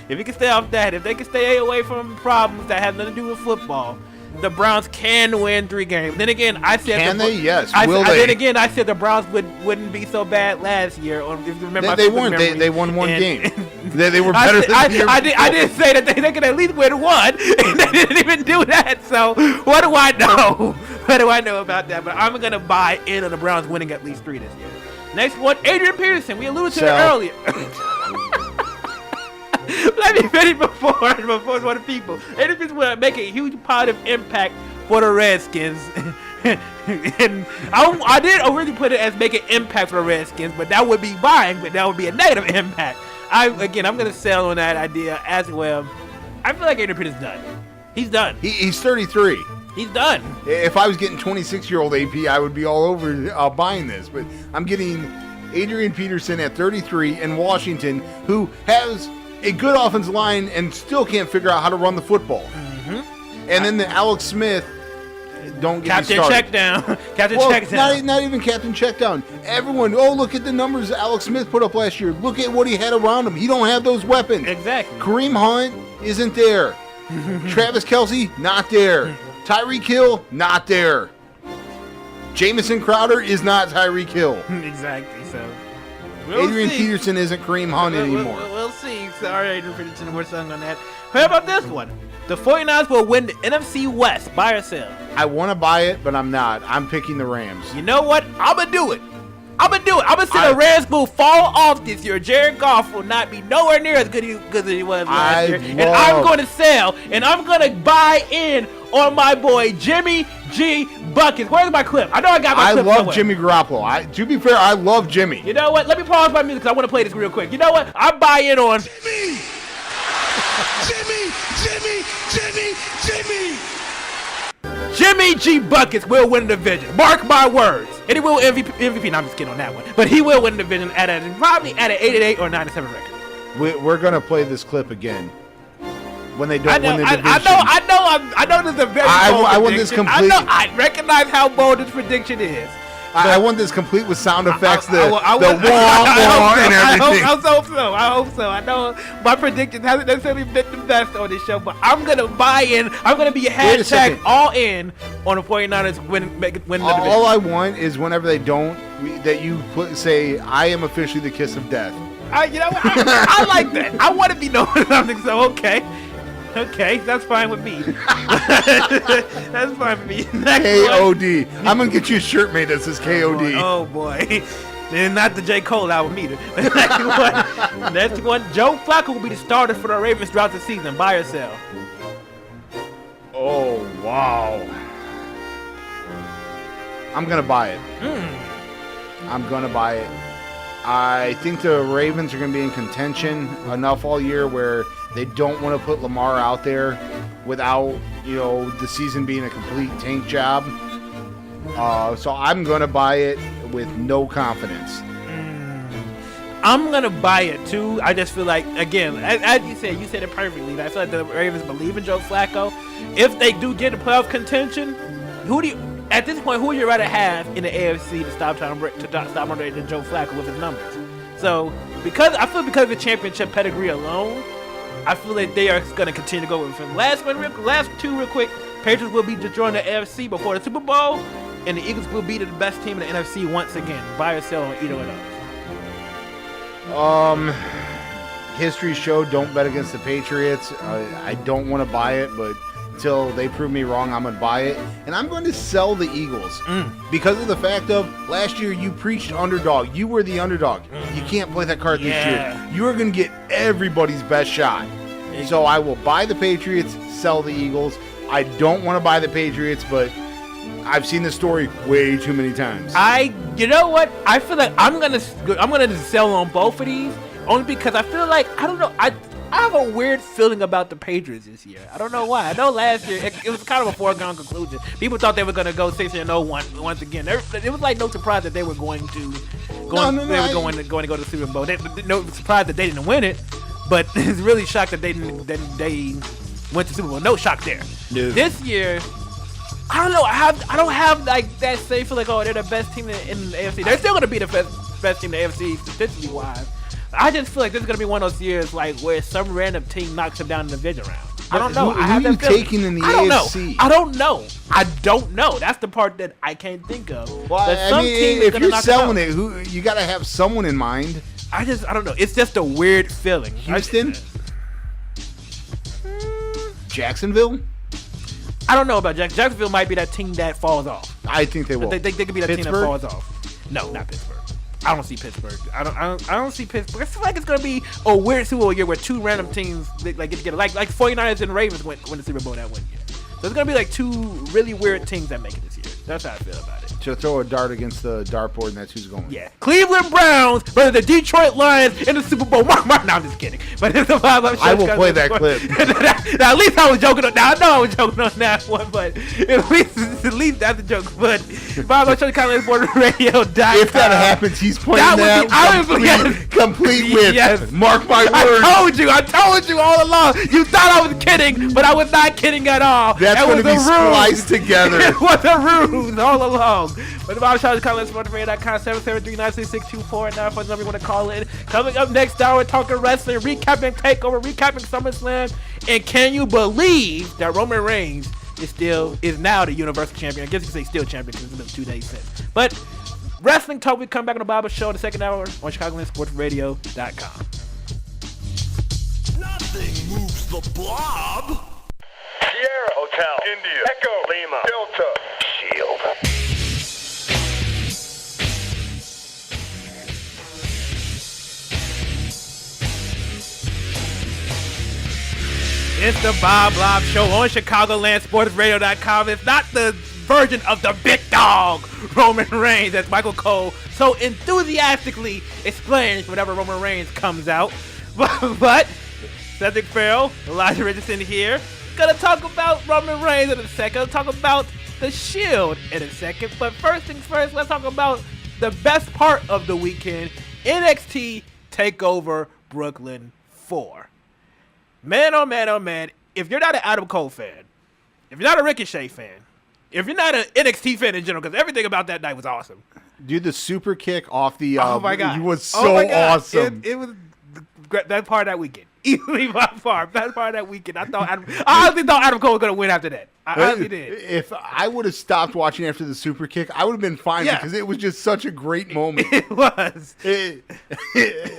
If he can stay off that, if they can stay away from problems that have nothing to do with football, the Browns can win 3 games. Then again, I said can they? Yes. Will they? Then again, I said the Browns wouldn't be so bad last year. Or if you remember, they weren't. They won 1 game. They were better than the year before. I did say that they could at least win 1, and they didn't even do that. So what do I know? What do I know about that? But I'm gonna buy in on the Browns winning at least 3 this year. Next one, Adrian Peterson. We alluded to it earlier. Let me finish before one of the people. Adrian Peterson will make a huge positive impact for the Redskins. And I did originally put it as making impact for the Redskins, but that would be buying, but that would be a negative impact. I'm going to sell on that idea as well. I feel like Adrian Peterson's done. He's done. He's 33. He's done. If I was getting 26-year-old AP, I would be all over buying this. But I'm getting Adrian Peterson at 33 in Washington, who has a good offensive line and still can't figure out how to run the football. Mm-hmm. And then the Alex Smith, don't get Captain me started. Check down. Captain check down. Not even Captain Check down. Everyone, look at the numbers Alex Smith put up last year. Look at what he had around him. He don't have those weapons. Exactly. Kareem Hunt isn't there. Travis Kelce, not there. Tyreek Hill, not there. Jamison Crowder is not Tyreek Hill. Exactly. So Adrian Peterson isn't Kareem Hunt anymore. We'll see. Sorry, Adrian Peterson. We're selling on that. How about this one? The 49ers will win the NFC West. Buy or sell? I want to buy it, but I'm not. I'm picking the Rams. You know what? I'm going to do it. I'm going to see the Rams will fall off this year. Jared Goff will not be nowhere near as good as he was last year. And I'm going to sell, and I'm going to buy in on my boy Jimmy G. Buckets. Where's my clip? I know I got my clip. I love somewhere. Jimmy Garoppolo. To be fair, I love Jimmy. You know what? Let me pause my music because I want to play this real quick. You know what? I buy in on Jimmy. Jimmy G. Buckets will win the division. Mark my words. And he will MVP. No, I'm just kidding on that one. But he will win the division probably at an 8-8 or 9-7 record. We're going to play this clip again. When they don't win the division. I know this is a very bold I want this complete. I recognize how bold this prediction is. I want this complete with sound effects, the wah and everything. I hope so. I know my predictions hasn't necessarily been the best on this show, but I'm going to buy in. I'm going to be hashtag all in on the 49ers win the division. All I want is whenever they don't, that you say, I am officially the kiss of death. You know what? I like that. I want to be known as something, so okay. Okay, that's fine with me. That's fine with me. KOD. I'm going to get you a shirt made that says KOD. Oh, boy. And not the J. Cole album either. Next one. Joe Flacco will be the starter for the Ravens throughout the season. Buy or sell? Oh, wow. I'm going to buy it. I'm going to buy it. I think the Ravens are going to be in contention enough all year where they don't want to put Lamar out there without, the season being a complete tank job. So I'm going to buy it with no confidence. I'm going to buy it, too. I just feel like, again, as you said it perfectly. I feel like the Ravens believe in Joe Flacco. If they do get in playoff contention, at this point, who would you rather have in the AFC to stop Joe Flacco with his numbers? So, because of the championship pedigree alone, I feel like they are going to continue to go with him. Last two real quick. Patriots will be destroying the AFC before the Super Bowl, and the Eagles will be the best team in the NFC once again. Buy or sell on either of those. History showed don't bet against the Patriots. I don't want to buy it, but until they prove me wrong, I'm going to buy it. And I'm going to sell the Eagles because of the fact of last year you preached underdog. You were the underdog. You can't play that card this year. You are going to get everybody's best shot. So I will buy the Patriots, sell the Eagles. I don't want to buy the Patriots, but I've seen this story way too many times. You know what? I feel like I'm gonna sell on both of these only because I feel like I don't know. I have a weird feeling about the Patriots this year. I don't know why. I know last year it was kind of a foregone conclusion. People thought they were gonna go 6-0 once again. It was like no surprise that they were going to go to the Super Bowl. No surprise that they didn't win it, but it's really shocked that they went to Super Bowl. No shock there. No. This year, I don't know. I don't have like that same feel like, oh, they're the best team in the AFC. They're still gonna be the best team in the AFC statistically wise. I just feel like this is gonna be one of those years like where some random team knocks them down in the division round. I don't know. Who are you taking in the AFC? I don't know. That's the part that I can't think of. Well, if you're selling it, you gotta have someone in mind. I don't know. It's just a weird feeling. Houston? Jacksonville? I don't know about Jacksonville. Might be that team that falls off. I think they will. They could be that team that falls off. No, not Pittsburgh. I don't see Pittsburgh. I don't see Pittsburgh. I feel like it's gonna be a weird Super Bowl year where two random teams get together, like 49ers and Ravens win the Super Bowl that one year. So it's gonna be like two really weird teams that make it this year. That's how I feel about it. So throw a dart against the dartboard, and that's who's going. Yeah, Cleveland Browns versus the Detroit Lions in the Super Bowl. No, I'm just kidding. But it's a Blob Show. I will play that clip. Now, at least I was joking. Now I know I was joking on that one, but at least that's a joke. But Blob Show, radio.com. If that happens, he's playing that complete with. Yes. Mark my words. I told you all along. You thought I was kidding, but I was not kidding at all. That's going to be spliced together. It was a ruse all along. But the Blob Show is calling sportsradio.com 773-966-24 and 9 number you want to call in. Coming up next hour, talking wrestling, recapping TakeOver, recapping SummerSlam, and can you believe that Roman Reigns is now the Universal Champion? I guess you can say still champion because it's been 2 days since. But wrestling talk, we come back on the Blob Show the second hour on ChicagolandSportsRadio.com. Nothing moves the Blob. Sierra Hotel. Cal, India, Echo, Lima, Delta, Shield. It's the Blob Show on ChicagolandSportsRadio.com. It's not the version of the big dog, Roman Reigns, as Michael Cole so enthusiastically explains whenever Roman Reigns comes out. But Cedric Farrell, Elijah Richardson here. Gonna talk about Roman Reigns in a second. Gonna talk about the Shield in a second. But first things first, let's talk about the best part of the weekend, NXT TakeOver Brooklyn 4. Man, oh man, oh man, if you're not an Adam Cole fan, if you're not a Ricochet fan, if you're not an NXT fan in general, because everything about that night was awesome. Dude, the super kick off the oh my God. He was so awesome. It was that part of that weekend. Easily by far. Best part of that weekend. I honestly thought Adam Cole was going to win after that. I honestly did. If I would have stopped watching after the super kick, I would have been fine because it was just such a great moment. It was.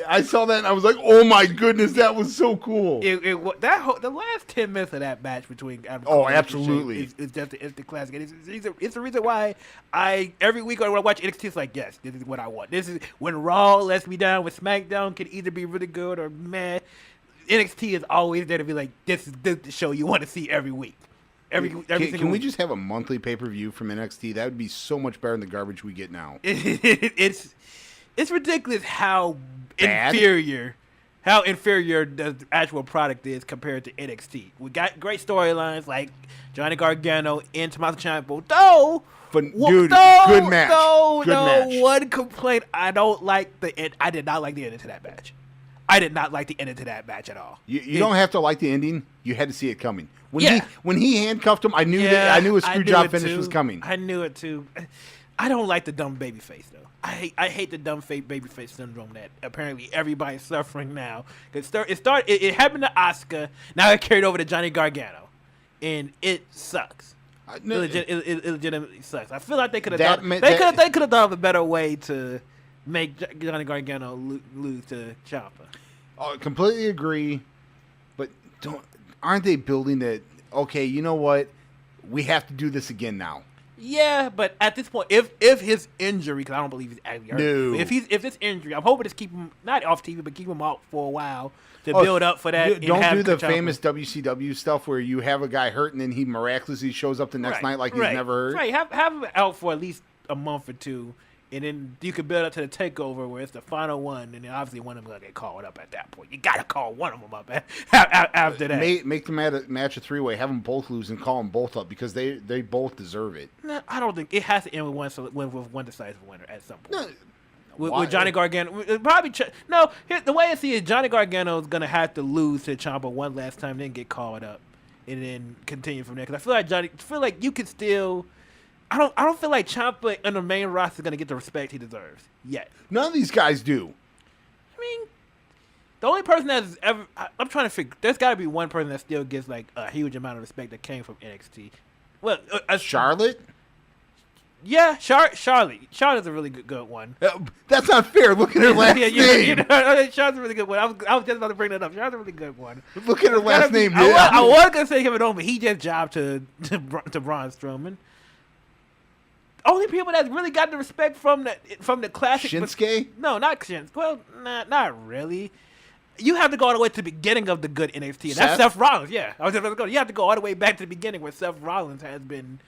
I saw that and I was like, oh my goodness, that was so cool. The last 10 minutes of that match between Adam Cole and absolutely. is just an instant classic. It's the reason why every week when I watch NXT, it's like, yes, this is what I want. This is when Raw lets me down, when SmackDown can either be really good or meh. NXT is always there to be like, this is the show you want to see every week. Can we just have a monthly pay-per-view from NXT? That would be so much better than the garbage we get now. It's ridiculous how Bad? inferior the actual product is compared to NXT. We got great storylines like Johnny Gargano and Tommaso Ciampa. Good match. One complaint. I did not like the ending to that match. I did not like the ending to that match at all. You don't have to like the ending. You had to see it coming. When he handcuffed him, I knew a screw job finish was coming. I knew it too. I don't like the dumb babyface though. I hate the dumb fake babyface syndrome that apparently everybody's suffering now. It happened to Asuka. Now it carried over to Johnny Gargano, and it sucks. It legitimately sucks. I feel like they could have thought of a better way to make Johnny Gargano lose to Ciampa. Oh, completely agree, but aren't they building that? Okay, you know what? We have to do this again now. Yeah, but at this point, if his injury, because I don't believe he's actually hurt. No. If this injury, I'm hoping to keep him not off TV, but keep him out for a while to build up for that. Don't do the famous WCW stuff where you have a guy hurt and then he miraculously shows up the next night like he's never hurt. Right, have him out for at least a month or two. And then you can build up to the takeover where it's the final one, and then obviously one of them going to get called up at that point. You got to call one of them up after that. Make the match a three-way. Have them both lose and call them both up because they both deserve it. No, I don't think it has to end with one decisive winner at some point. No, with Johnny Gargano, the way I see it, Johnny Gargano is going to have to lose to Ciampa one last time, then get called up, and then continue from there. Because I feel like you can still. I don't feel like Ciampa on the main roster is going to get the respect he deserves yet. None of these guys do. I mean, the only person that's ever – I'm trying to figure – there's got to be one person that still gets, like, a huge amount of respect that came from NXT. Well, Charlotte? Yeah, Charlotte. Charlotte's a really good one. That's not fair. Look at her last name. Charlotte's a really good one. I was just about to bring that up. Charlotte's a really good one. Look at her last name. I was going to say Kevin Owens, but he just jobbed to Braun Strowman. Only people that really got the respect from the classic Shinsuke? No, not Shinsuke. Well, not really. You have to go all the way to the beginning of the good NXT. And that's Seth Rollins. Yeah, I was just going to go. You have to go all the way back to the beginning where Seth Rollins has been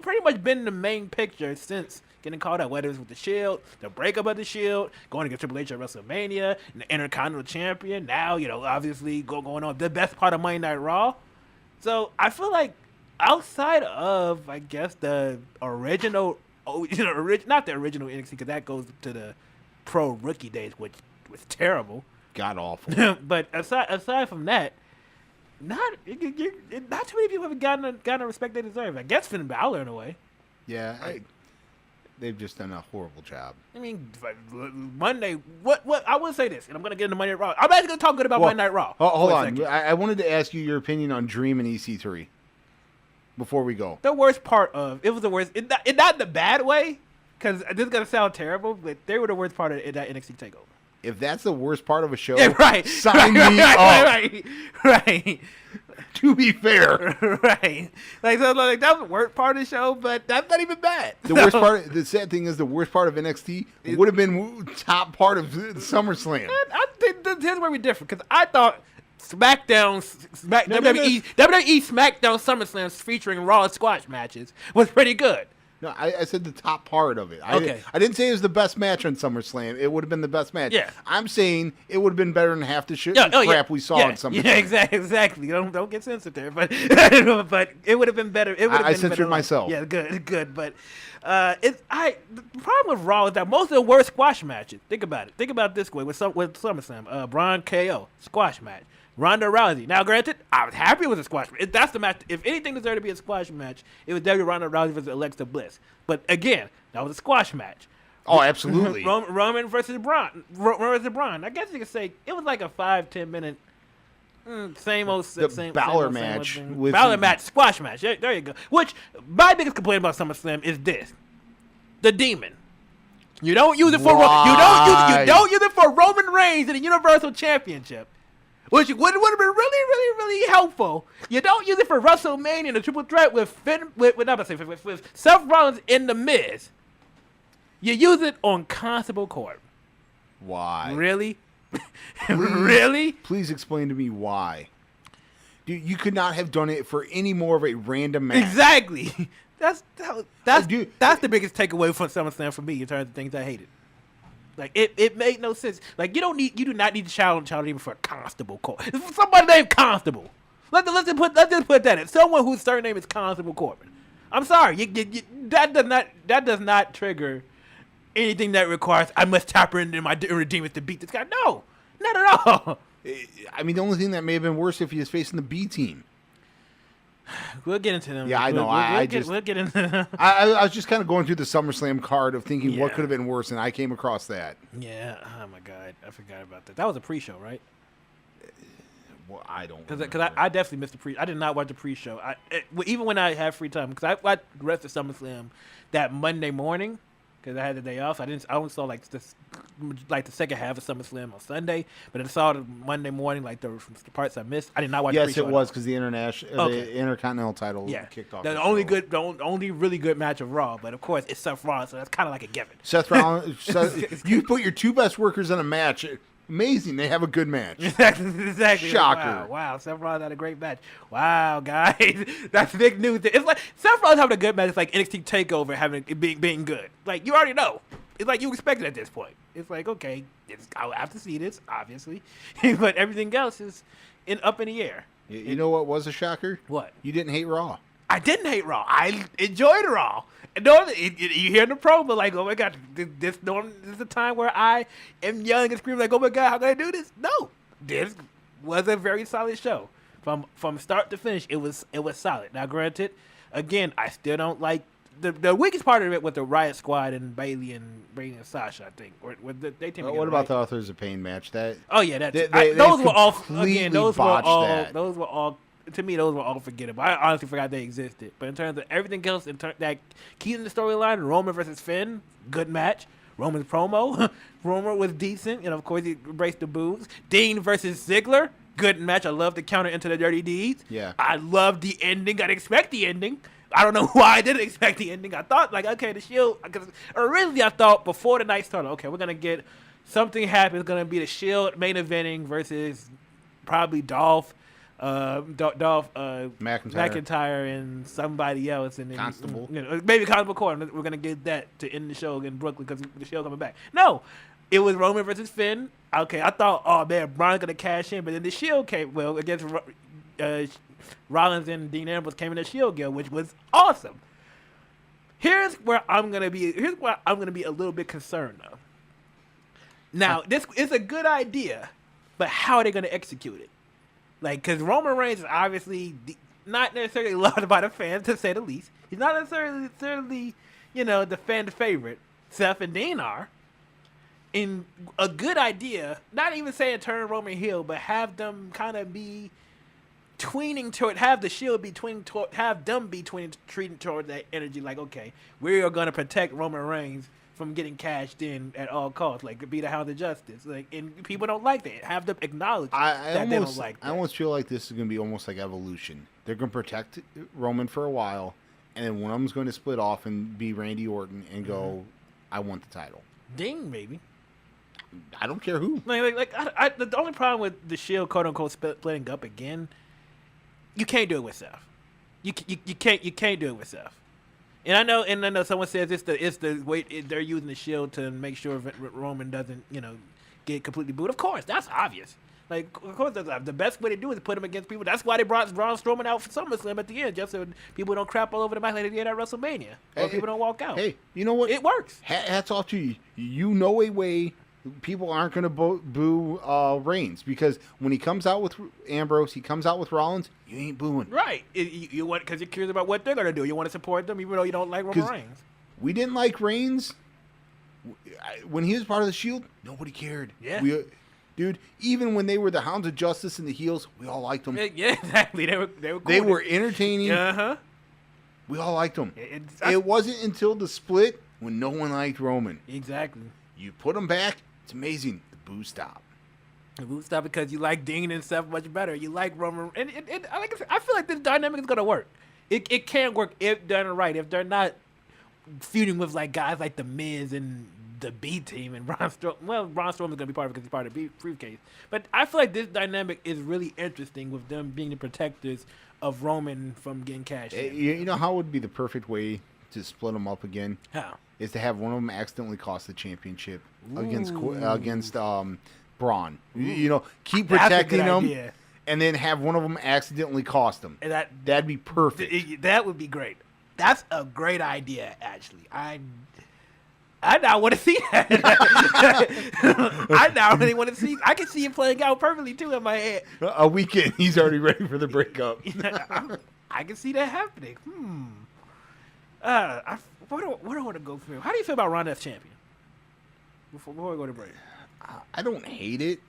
pretty much been the main picture since getting called out. Whether it's with the Shield, the breakup of the Shield, going against Triple H at WrestleMania, the Intercontinental Champion. Now, obviously going on the best part of Monday Night Raw. So I feel like. Outside of, I guess, the original, not the original NXT, because that goes to the pro rookie days, which was terrible. God awful. But aside from that, not too many people have gotten the respect they deserve. I guess Finn Balor in a way. Yeah, they've just done a horrible job. I mean, Monday. What? I will say this, and I'm going to get into Monday Night Raw. I'm actually going to talk good about Monday Night Raw. Hold on. I wanted to ask you your opinion on Dream and EC3. Before we go, the worst part of it was the worst. Not in the bad way, because this is gonna sound terrible, but they were the worst part of that NXT takeover. If that's the worst part of a show, yeah, right, sign me up. Right. To be fair. Right. Like, so, like, that was the worst part of the show, but that's not even bad. The sad thing is the worst part of NXT would have been top part of SummerSlam. I think here's where we're different, because I thought WWE SmackDown SummerSlam featuring Raw squash matches was pretty good. No, I said the top part of it. Okay. I didn't say it was the best match on SummerSlam. It would have been the best match. Yeah. I'm saying it would have been better than half the crap we saw on SummerSlam. Yeah, exactly. Don't get sensitive, but but it would have been better. I censored myself. Yeah, good. But the problem with Raw is that most of the worst squash matches. Think about it. Think about it this way with SummerSlam. Braun KO squash match. Ronda Rousey. Now, granted, I was happy with a squash match. That's the match. If anything deserved to be a squash match, it was definitely Ronda Rousey versus Alexa Bliss. But again, that was a squash match. Oh, absolutely. Roman versus Braun. I guess you could say it was like a 5-10 minute same Balor match. Balor match, squash match. There you go. Which my biggest complaint about SummerSlam is this: the Demon. You don't use it for you don't use it for Roman Reigns in the Universal Championship. Which would have been really, really, really helpful. You don't use it for WrestleMania and a triple threat with Seth Rollins and The Miz. You use it on Constable Corbin. Why? Really? Really? Please explain to me why. Dude, you could not have done it for any more of a random match. Exactly. That's the biggest takeaway from SummerSlam for me in terms of things I hated. Like it made no sense. Like you do not need to challenge even for a Constable Corbin. Somebody named Constable. Let's just put that in. Someone whose surname is Constable Corbin. I'm sorry, that does not trigger anything that requires I must tap into my Redeemers to beat this guy. No, not at all. I mean, the only thing that may have been worse if he was facing the B team. We'll get into them. Yeah, I know. We'll get into them. I was just kind of going through the SummerSlam card of thinking what could have been worse, and I came across that. Yeah. Oh my God, I forgot about that. That was a pre-show, right? Well, I don't. Because I definitely missed the pre. I did not watch the pre-show. Even when I had free time, because I watched the rest of SummerSlam that Monday morning. Because I had the day off. I only saw like the second half of SummerSlam on Sunday, but I saw the Monday morning the parts I missed. I did not watch. Yes, the it was because the Intercontinental title kicked off. The only really good match of Raw, but of course it's Seth Rollins, so that's kind of like a given. Seth Rollins, you put your two best workers in a match. Amazing, they have a good match. Exactly. Shocker. Wow. Seth Rollins had a great match. Wow, guys, that's big news. It's like Seth Rollins having a good match. It's like NXT Takeover being good. Like you already know. It's like you expect it at this point. It's like okay, I'll have to see this obviously, but everything else is up in the air. You know what was a shocker? What? You didn't hate Raw. I didn't hate Raw. I enjoyed Raw. You hear in the promo like, oh my God, this is a time where I am yelling and screaming like, oh my God, how can I do this? No, this was a very solid show from start to finish. It was solid. Now, granted, again, I still don't like the weakest part of it with the Riot Squad and Bayley and Sasha. I think they team. What about the Authors of Pain match? Those were all again. Those were all. To me, those were all forgettable. I honestly forgot they existed. But in terms of everything else, that key in the storyline, Roman versus Finn, good match. Roman's promo, Roman was decent. Of course, he embraced the boobs. Dean versus Ziggler, good match. I love the counter into the Dirty Deeds. Yeah. I love the ending. I didn't expect the ending. I don't know why I didn't expect the ending. I thought, okay, the Shield. Because originally I thought before the night started, okay, we're going to get something happen. It's going to be the Shield main eventing versus probably Dolph McIntyre and somebody else, and then Constable, maybe Constable Corbin. We're gonna get that to end the show in Brooklyn because the show coming back. No, it was Roman versus Finn. Okay, I thought, oh man, Braun's gonna cash in, but then the Shield came against Rollins and Dean Ambrose came in the Shield Guild, which was awesome. Here's where I'm gonna be a little bit concerned though. Now, this is a good idea, but how are they gonna execute it? Because Roman Reigns is obviously not necessarily loved by the fans, to say the least. He's not necessarily the fan favorite. Seth and Dean are. And a good idea, not even saying turn Roman heel, but have them kind of be tweening toward, have the Shield be tweening toward, have them be treating toward that energy. Like, okay, we are going to protect Roman Reigns from getting cashed in at all costs, like to be the Hound of Justice. Like, and people don't like that. Have them acknowledge that they don't like that. I almost feel like this is going to be almost like Evolution. They're going to protect Roman for a while, and then one of them's going to split off and be Randy Orton and go, I want the title. Ding, maybe. I don't care who. The only problem with the Shield, quote unquote, splitting up again, you can't do it with Seth. You can't do it with Seth. And I know someone says it's the way they're using the Shield to make sure Roman doesn't get completely booed. Of course, that's obvious. Like, of course, the best way to do it is put him against people. That's why they brought Braun Strowman out for SummerSlam at the end, just so people don't crap all over the match like they did at WrestleMania, or people don't walk out. Hey, you know what? It works. Hats off to you. You know a way people aren't going to boo Reigns, because when he comes out with Ambrose, he comes out with Rollins, you ain't booing. Right. You want, because you're curious about what they're going to do. You want to support them, even though you don't like Roman Reigns. We didn't like Reigns when he was part of the Shield. Nobody cared. Yeah. Dude, even when they were the Hounds of Justice and the heels, we all liked them. Yeah, exactly. They were cool. They were entertaining. Uh-huh. We all liked them. It wasn't until the split when no one liked Roman. Exactly. You put them back, it's amazing. The boo stopped. The boo stopped because you like Dean and stuff much better. You like Roman. And I feel like this dynamic is going to work. It can work if done right. If they're not feuding with like guys like The Miz and the B team and Braun Strowman. Well, Braun Strowman is going to be part of it because he's part of the briefcase. But I feel like this dynamic is really interesting with them being the protectors of Roman from getting cashed in. You know how would be the perfect way to split them up again? How? Is to have one of them accidentally cost the championship against Braun. Keep protecting them, and then have one of them accidentally cost them. And that'd be perfect. That would be great. That's a great idea, actually. I now want to see that. I now really want to see. I can see it playing out perfectly too in my head. A weekend, he's already ready for the breakup. I can see that happening. Where do I want to go from here? How do you feel about Ronda as champion? Before we go to break. I don't hate it,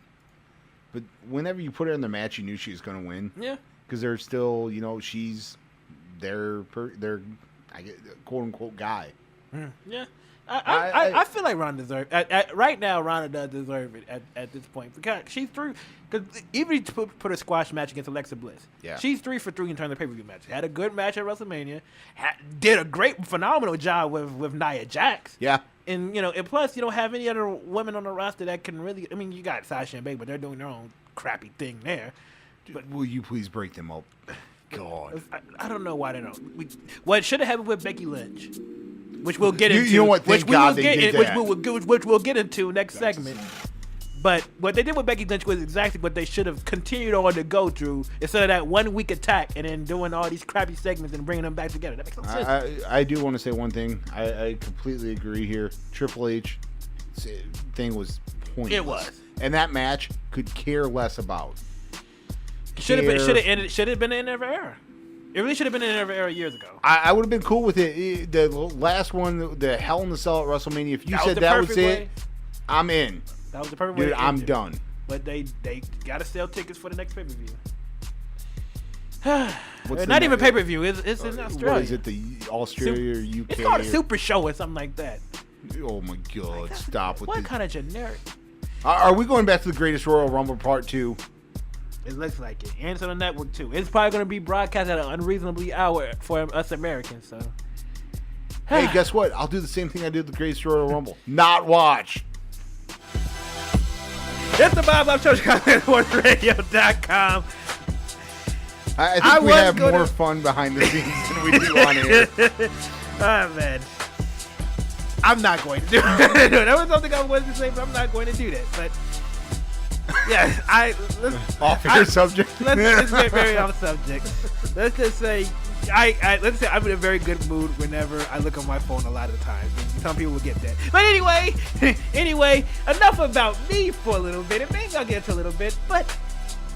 but whenever you put her in the match, you knew she was going to win. Yeah. Because they're still, she's their quote unquote guy. Yeah. I feel like Ronda deserves it. Right now, Ronda does deserve it at this point. Because she's through. Because even if you put a squash match against Alexa Bliss, she's 3 for 3 in terms of pay-per-view matches. Had a good match at WrestleMania. Did a great, phenomenal job with Nia Jax. Yeah. And, and plus, you don't have any other women on the roster that can really. I mean, you got Sasha and Bayley, but they're doing their own crappy thing there. But will you please break them up? God. I don't know why they don't. What should have happened with Becky Lynch. Which we'll get into. You know what? Thank God they did that. Which we'll get into next segment. But what they did with Becky Lynch was exactly what they should have continued on to go through instead of that 1 week attack and then doing all these crappy segments and bringing them back together. That makes no sense. I do want to say one thing. I completely agree here. Triple H thing was pointless. It was. And that match could care less about. Should have been in every era. It really should have been in every era years ago. I would have been cool with it. The last one, the Hell in the Cell at WrestleMania, if you said that was it, I'm in. That was the perfect way. Dude, I'm done. But they got to sell tickets for the next pay-per-view. Not even pay-per-view. It's in Australia. What is it, the Australia or UK? It's called a Super Show or something like that. Oh, my God. Stop with what kind of generic? Are we going back to the Greatest Royal Rumble Part 2? It looks like it. And it's on the network, too. It's probably going to be broadcast at an unreasonably hour for us Americans, so. Hey, guess what? I'll do the same thing I did with the Greatest Royal Rumble. Not watch. It's the Blob Show, SportsRadio.com. I think we have more fun behind the scenes than we do on here. Oh, man. I'm not going to do it. That was something I wanted to say, but I'm not going to do that. But, yeah, off-air subject. Let's get very off subject. Let's just say, let's say I'm in a very good mood whenever I look on my phone a lot of the time. Some people will get that. But anyway, enough about me for a little bit. And maybe I'll get into a little bit, but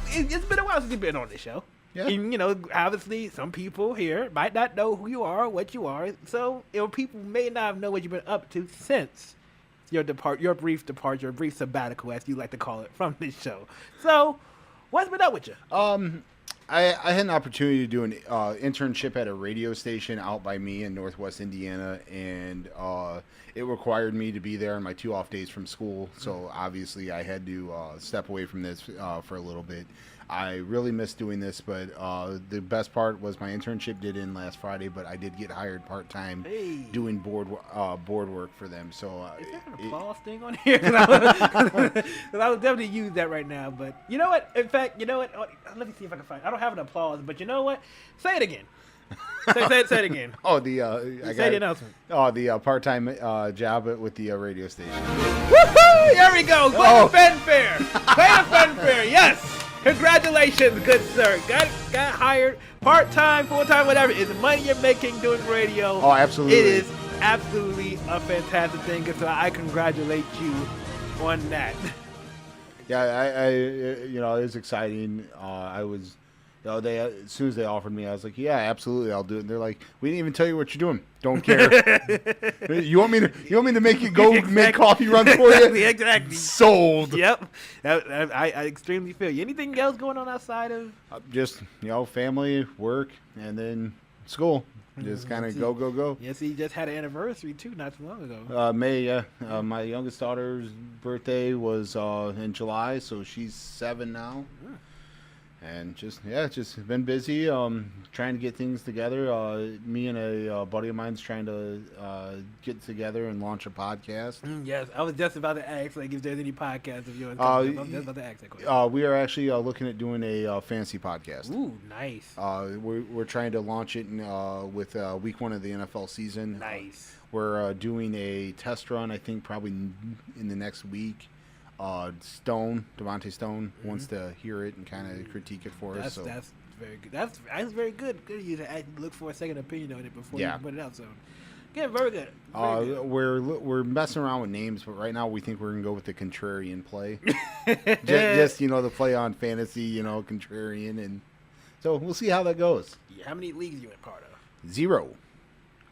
it's been a while since you've been on the show. Yeah. And, obviously some people here might not know who you are or what you are. So, people may not know what you've been up to since your brief departure, brief sabbatical, as you like to call it, from this show. So, what's been up with you? I had an opportunity to do an internship at a radio station out by me in Northwest Indiana, and it required me to be there on my 2 off days from school. So obviously, I had to step away from this for a little bit. I really missed doing this, but the best part was my internship did end last Friday, but I did get hired part time doing board work for them. So is there an applause thing on here? 'Cause I would definitely use that right now. But you know what? In fact, you know what? Oh, let me see if I can find. I don't have an applause, but you know what? Say it again. Say it again. Oh, Say the announcement. Oh, the part-time job with the radio station. Woohoo! Here we go. Play the fanfare. Play the fanfare. Yes. Congratulations, good sir. Got hired part-time, full-time, whatever. It's the money you're making doing radio. Oh, absolutely. It is absolutely a fantastic thing. So I congratulate you on that. Yeah, I it was exciting. I was, they as soon as they offered me, I was like, yeah, absolutely, I'll do it. And they're like, we didn't even tell you what you're doing. Don't care. you want me to make you go make coffee runs for you? Exactly. Sold. Yep. I extremely feel you. Anything else going on outside of? Just family, work, and then school. Just kind of go. Yes, he just had an anniversary too, not too long ago. May, yeah. My youngest daughter's birthday was in July, so she's 7 now. And just been busy trying to get things together. Me and a buddy of mine's trying to get together and launch a podcast. Yes, I was just about to ask, like, if there's any podcasts of yours. I was just about to ask that question. We are actually looking at doing a fantasy podcast. Ooh, nice. We're trying to launch it with week 1 of the NFL season. Nice. We're doing a test run, I think, probably in the next week. Devontae Stone wants to hear it and kind of critique it for us. So that's very good. That's very good. Good of you to look for a second opinion on it before you put it out. So, yeah, very good. Very good. We're messing around with names, but right now we think we're gonna go with the contrarian play. just the play on fantasy, contrarian, and so we'll see how that goes. Yeah, how many leagues you in part of? 0.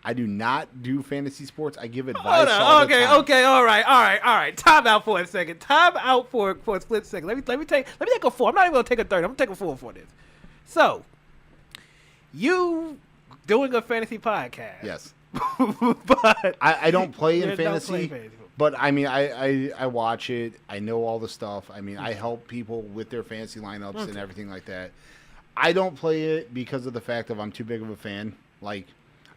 I do not do fantasy sports. I give advice. Okay, all right. Time out for a second. Time out for a split second. Let me take a 4. I'm not even gonna take a 30. I'm gonna take a 4 for this. So, you doing a fantasy podcast? Yes. But I don't play in fantasy. Don't play fantasy. But I mean, I watch it. I know all the stuff. I mean, I help people with their fantasy lineups and everything like that. I don't play it because of the fact of I'm too big of a fan. Like,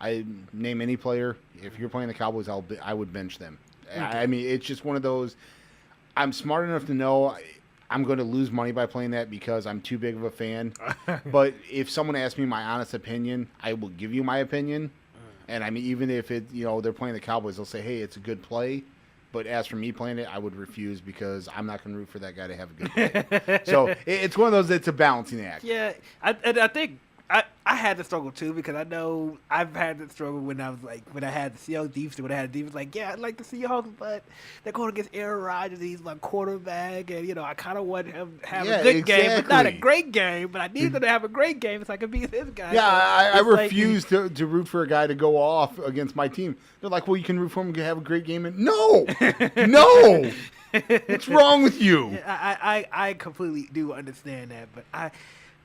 I name any player. If you're playing the Cowboys, I would bench them. Okay. I mean, it's just one of those. I'm smart enough to know I'm going to lose money by playing that because I'm too big of a fan. But if someone asks me my honest opinion, I will give you my opinion. And I mean, even if they're playing the Cowboys, they'll say, "Hey, it's a good play." But as for me playing it, I would refuse because I'm not going to root for that guy to have a good play. So it's one of those. It's a balancing act. Yeah, I think I had to struggle too because I know I've had to struggle when I had the Seahawks defense. When I had the defense, like, yeah, I like the Seahawks, but they're going against Aaron Rodgers. He's my quarterback, and I kind of want him to have a good game, but not a great game. But I need him to have a great game so I can beat this guy. Yeah, I refuse to root for a guy to go off against my team. They're like, well, you can root for him and have a great game. And no. What's wrong with you? Yeah, I completely do understand that, but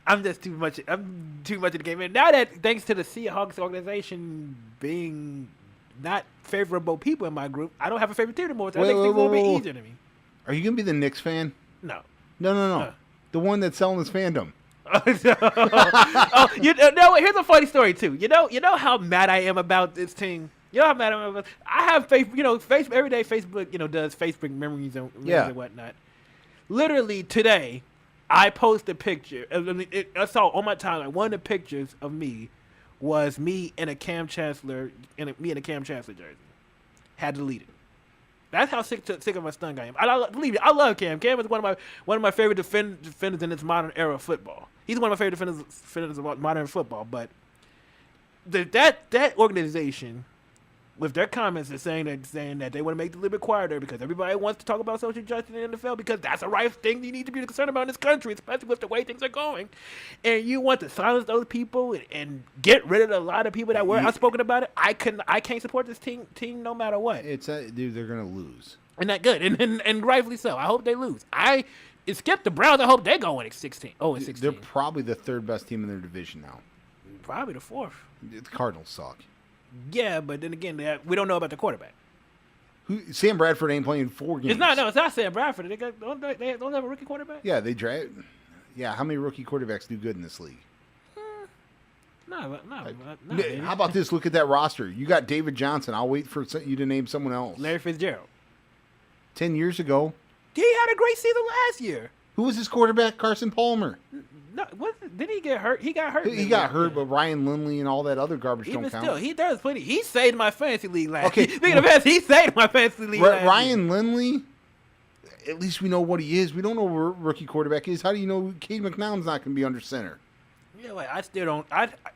I'm just too much. I'm too much of the game. And now that, thanks to the Seahawks organization being not favorable people in my group, I don't have a favorite team anymore. So I think things will be easier to me. Are you gonna be the Knicks fan? No. No. The one that's selling his fandom. Here's a funny story too. You know how mad I am about this team. You know how mad I am about. I have faith. Facebook every day. Facebook, does Facebook memories and whatnot. Literally today, I posted a picture. I saw on my timeline, one of the pictures of me was me in a Cam Chancellor jersey. Had to delete it. That's how sick of my stunk I am. Believe me, I love Cam. Cam is one of my favorite defenders in this modern era of football. He's one of my favorite defenders of modern football. But that organization, with their comments, is saying that they want to make the little bit quieter because everybody wants to talk about social justice in the NFL because that's the right thing you need to be concerned about in this country, especially with the way things are going. And you want to silence those people and get rid of a lot of people that were outspoken about it. I can't support this team no matter what. Dude, they're gonna lose. And that good, and rightfully so. I hope they lose. I It skipped the Browns. I hope they go in 16. Oh, it's 16. They're probably the third best team in their division now. Probably the fourth. The Cardinals suck. Yeah, but then again, we don't know about the quarterback. Sam Bradford ain't playing 4 games. It's not Sam Bradford. They don't have a rookie quarterback. Yeah, they draft. Yeah, how many rookie quarterbacks do good in this league? No. How about this? Look at that roster. You got David Johnson. I'll wait for you to name someone else. Larry Fitzgerald. 10 years ago. He had a great season last year. Who was his quarterback? Carson Palmer. No, did he get hurt? He got hurt. He got hurt, but Ryan Lindley and all that other garbage Even don't count. still, he does plenty. He saved my fantasy league last year. Okay. Speaking of fantasy, he saved my fantasy league last year. Ryan Lindley, at least we know what he is. We don't know what rookie quarterback is. How do you know Cade McNown's not going to be under center? Yeah, like, I still don't.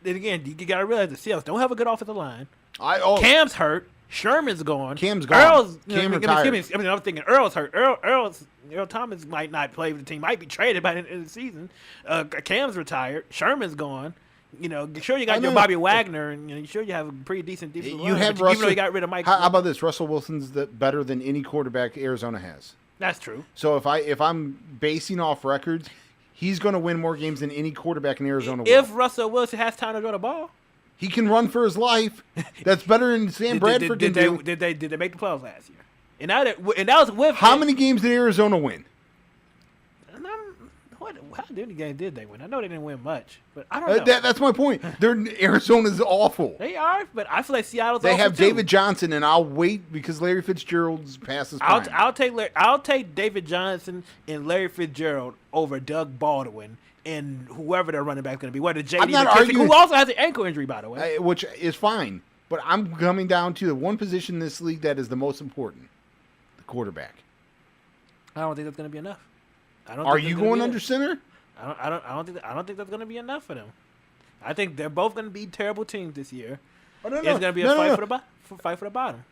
Again, you got to realize the Seahawks don't have a good offensive line. Oh, Cam's hurt. Sherman's gone. Cam's gone. Earl's retired. I'm thinking Earl's hurt. Earl Thomas might not play with the team. Might be traded by the end of the season. Cam's retired. Sherman's gone. Sure you got your Bobby Wagner, and sure you have a pretty decent defensive line. have Russell, even though you got rid of Mike. How about this? Russell Wilson's better than any quarterback Arizona has. That's true. So if I'm basing off records, he's going to win more games than any quarterback in Arizona will. If Russell Wilson has time to throw the ball. He can run for his life. That's better than Sam Bradford can do. Did they make the playoffs last year? And that was with how many games did Arizona win? How many games did they win? I know they didn't win much, but I don't know. That's my point. Arizona's awful. They are, but I feel like Seattle's. They awful have too. David Johnson, and I'll wait because Larry Fitzgerald's past his prime. I'll take David Johnson and Larry Fitzgerald over Doug Baldwin and whoever their running back's going to be. Whether JD McKissick, who also has an ankle injury, by the way, which is fine. But I'm coming down to the one position in this league that is the most important: the quarterback. I don't think that's going to be enough. Are you going under center? I don't think that's going to be enough for them. I think they're both going to be terrible teams this year. It's going to be a fight for the bottom.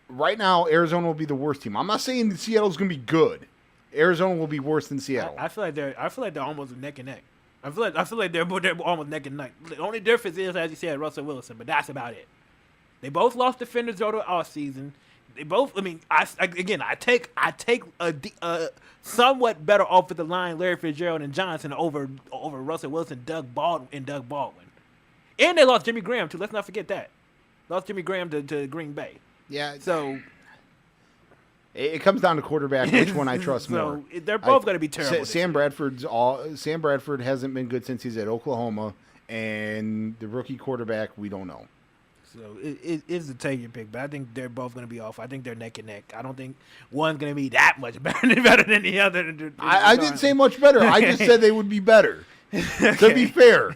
Right now, Arizona will be the worst team. I'm not saying Seattle's going to be good. Arizona will be worse than Seattle. I feel like they're almost neck and neck. I feel like they're almost neck and neck. The only difference is, as you said, Russell Wilson, but that's about it. They both lost defenders over the offseason. They both. I mean, I take a somewhat better offensive line, Larry Fitzgerald and Johnson over Russell Wilson, Doug Baldwin, and they lost Jimmy Graham too. Let's not forget that. Lost Jimmy Graham to Green Bay. Yeah. So it comes down to quarterback. Which one I trust more? They're both going to be terrible. Sam Bradford hasn't been good since he's at Oklahoma, and the rookie quarterback we don't know. So it is the take your pick, but I think they're both going to be off. I think they're neck and neck. I don't think one's going to be that much better than the other. I didn't say much better. I just said they would be better. Okay. To be fair.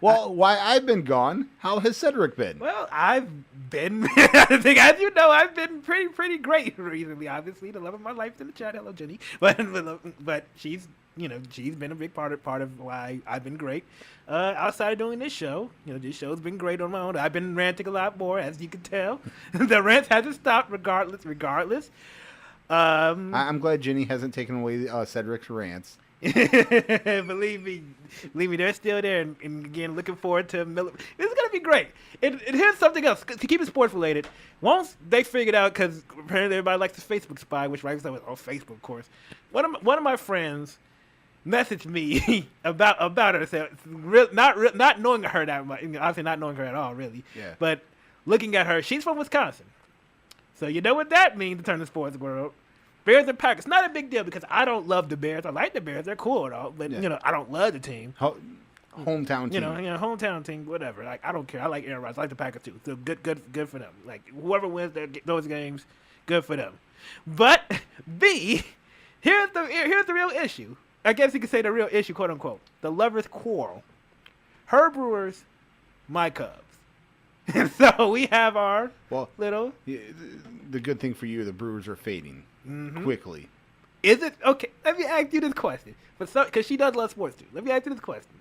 Well, while I've been gone, how has Cedric been? Well, I've been, I think, as you know, I've been pretty great recently. Obviously, the love of my life in the chat. Hello, Jenny. But she's been a big part of why I've been great. Outside of doing this show, this show's been great on my own. I've been ranting a lot more, as you can tell. The rant hasn't stopped, regardless. I'm glad Jenny hasn't taken away Cedric's rants. Believe me, they're still there, and again, looking forward to Miller. This is gonna be great. And here's something else to keep it sports related. Once they figured out, because apparently everybody likes the Facebook spy, which right was on Facebook, of course. One of my friends messaged me about her, said, not knowing her that much, obviously not knowing her at all, really. Yeah. But looking at her, she's from Wisconsin, so you know what that means to turn the sports world. Bears and Packers, not a big deal because I don't love the Bears. I like the Bears; they're cool and all, but I don't love the team. Hometown team, hometown team, whatever. Like I don't care. I like Aaron Rodgers. I like the Packers too. So good for them. Like whoever wins those games, good for them. But here's the real issue. I guess you could say the real issue, quote unquote, the lovers' quarrel. Her Brewers, my Cubs. And so we have our little. The good thing for you, the Brewers are fading quickly. Is it okay? Let me ask you this question, because she does love sports too. Let me ask you this question: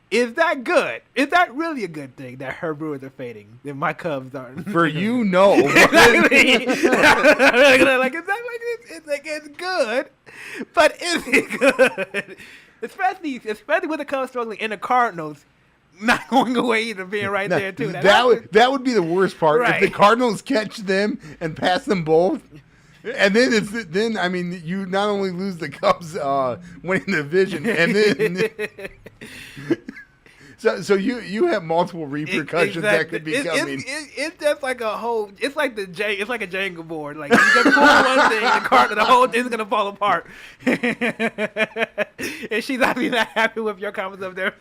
is that good? Is that really a good thing that her Brewers are fading and my Cubs aren't? For you, no. Exactly. It's good, but is it good? Especially with the Cubs struggling and the Cardinals not going away either, being right there too. That would be the worst part. Right. If the Cardinals catch them and pass them both. And then I mean, you not only lose the Cubs winning the division, and then so you have multiple repercussions that could be coming. It's just like a whole. It's like a Jenga board. Like you just pull one thing, the whole thing's gonna fall apart. And she's obviously not happy with your comments of their.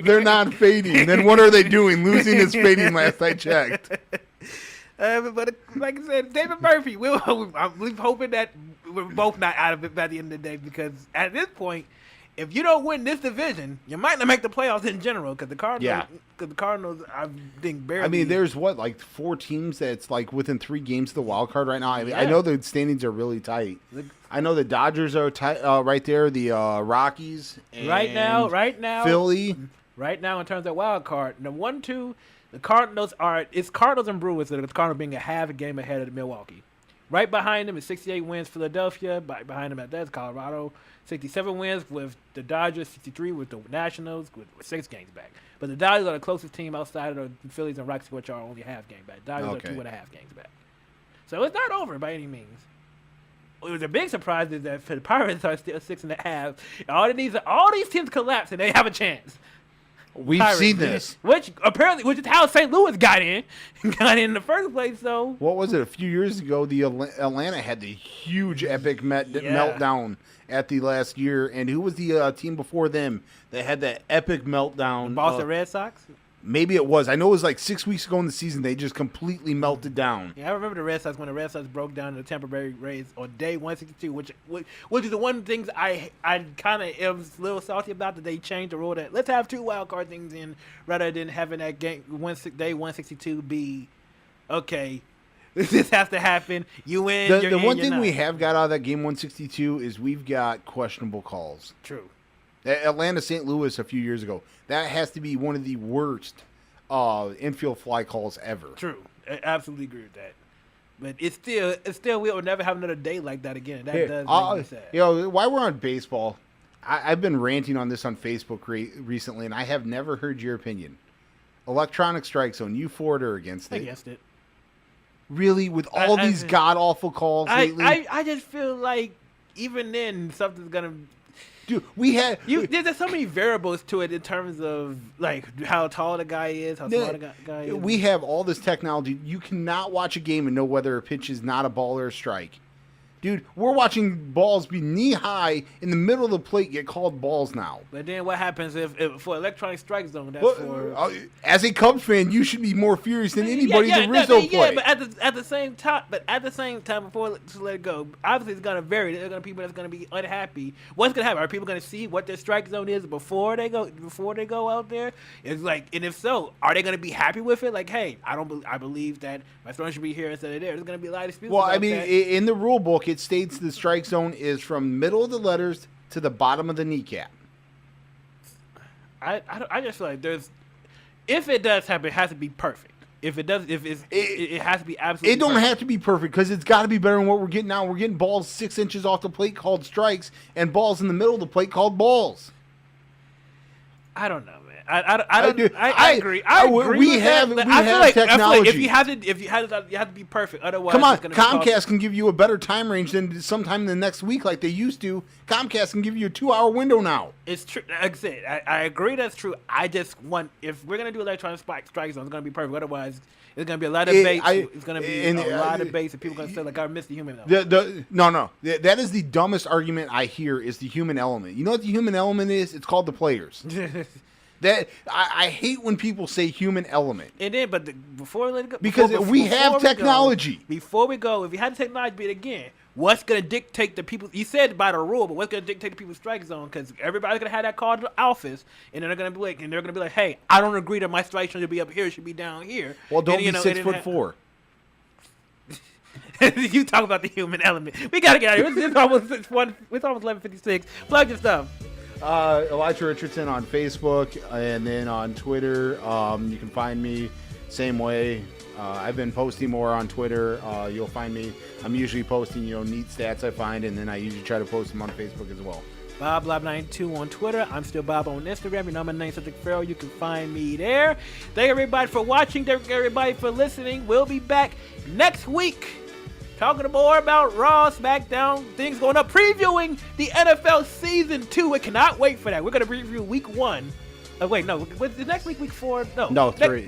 They're not fading. Then what are they doing? Losing is fading. Last I checked. But like I said, David Murphy. I'm hoping that we're both not out of it by the end of the day, because at this point, if you don't win this division, you might not make the playoffs in general, because the Cardinals, I think, barely. I mean, there's like 4 teams that's like within 3 games of the wild card right now. I mean, I know the standings are really tight. I know the Dodgers are tight right there. The Rockies, and right now, Philly. Right now, in terms of wild card, the 1-2, the Cardinals it's Cardinals and Brewers. The Cardinals being a half a game ahead of the Milwaukee. Right behind them is 68 wins Philadelphia. Behind them at that is Colorado. 67 wins with the Dodgers, 63 with the Nationals, with 6 games back. But the Dodgers are the closest team outside of the Phillies and Rockies, which are only half game back. Dodgers are 2.5 games back. So it's not over by any means. It was a big surprise is that the Pirates are still 6.5. All these teams collapse and they have a chance. We've seen this, which is how St. Louis got in the first place. So what was it? A few years ago, the Atlanta had the huge epic meltdown at the last year, and who was the team before them that had that epic meltdown? The Boston Red Sox. Maybe it was. I know it was like 6 weeks ago in the season. They just completely melted down. Yeah, I remember the Red Sox when the Red Sox broke down the Tampa Bay Rays on day 162, which is the one thing I kind of am a little salty about, that they changed the rule that let's have 2 wild card things in rather than having that game day 162 be okay. This has to happen. You win. The one thing we have got out of that game 162 is we've got questionable calls. True. Atlanta St. Louis a few years ago. That has to be one of the worst infield fly calls ever. True. I absolutely agree with that. But it's still we'll never have another day like that again. That does make me sad. You know, while we're on baseball, I've been ranting on this on Facebook recently, and I have never heard your opinion. Electronic strike zone, you for it or against it? Against it. Really? With all these god-awful calls lately? I just feel like even then something's going to... Dude, there's so many variables to it in terms of like how tall the guy is, how smart the guy is. We have all this technology. You cannot watch a game and know whether a pitch is not a ball or a strike. Dude, we're watching balls be knee-high in the middle of the plate get called balls now. But then what happens if for electronic strike zone, as a Cubs fan, you should be more furious than anybody in the Rizzo play. Yeah, but at the same time, before to let it go, obviously it's gonna vary. There are gonna be people that's gonna be unhappy. What's gonna happen? Are people gonna see what their strike zone is before they go out there? It's like, and if so, are they gonna be happy with it? Like, hey, I believe that my throwing should be here instead of there. There's gonna be a lot of disputes. Well, I mean, in the rule book, it states the strike zone is from middle of the letters to the bottom of the kneecap. I just feel like if it does happen, it has to be perfect. If it does, it has to be absolutely. It don't perfect. have to be perfect because it's got to be better than what we're getting now. We're getting balls 6 inches off the plate called strikes, and balls in the middle of the plate called balls. I don't know, man. I agree. I agree. We have technology. I feel like you have to be perfect. Otherwise, come on, Comcast can give you a better time range than sometime in the next week, like they used to. Comcast can give you a 2-hour window now. It's true. Like I said, I agree that's true. I just want, if we're gonna do electronic strike zone, it's gonna be perfect. Otherwise, it's gonna be a lot of base. It's gonna be a lot of base, and people gonna say like, I missed the human element. No. That is the dumbest argument I hear. Is the human element? You know what the human element is? It's called the players. That I hate when people say human element. And then, before we let it go, because we have technology. Before we go, if you had the technology, but again, what's going to dictate the people? You said by the rule, but what's going to dictate the people's strike zone? Because everybody's going to have that call to the office, and they're going to be like, hey, I don't agree that my strike zone should be up here; it should be down here. Well, don't be 6'4". You talk about the human element. We got to get out of here. It's almost 11:56. Plug your stuff. Elijah Richardson on Facebook, and then on Twitter. You can find me same way. I've been posting more on Twitter. You'll find me. I'm usually posting, neat stats I find, and then I usually try to post them on Facebook as well. Blob92 on Twitter. I'm still Bob on Instagram. You know my name's Cedric Farrell. You can find me there. Thank everybody for watching. Thank everybody for listening. We'll be back next week talking more about Raw, SmackDown, things going up, previewing the NFL Season 2. I cannot wait for that. We're going to review Week 1. Wait, no. Was the next week 4? No, 3.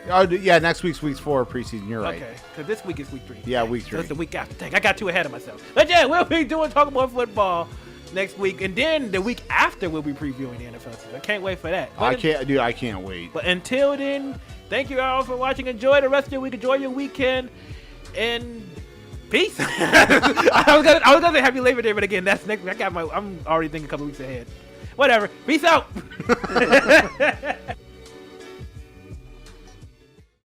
Yeah, next week's Week 4 preseason. You're right. Okay, because this week is Week 3. Yeah, Week 3. So it's the week after. Dang, I got too ahead of myself. But yeah, we'll be talking more football next week. And then the week after, we'll be previewing the NFL season. I can't wait for that. I can't wait. But until then, thank you all for watching. Enjoy the rest of your week. Enjoy your weekend. And peace. I was gonna say happy Labor Day, but again, that's next week. I'm already thinking a couple weeks ahead. Whatever. Peace out.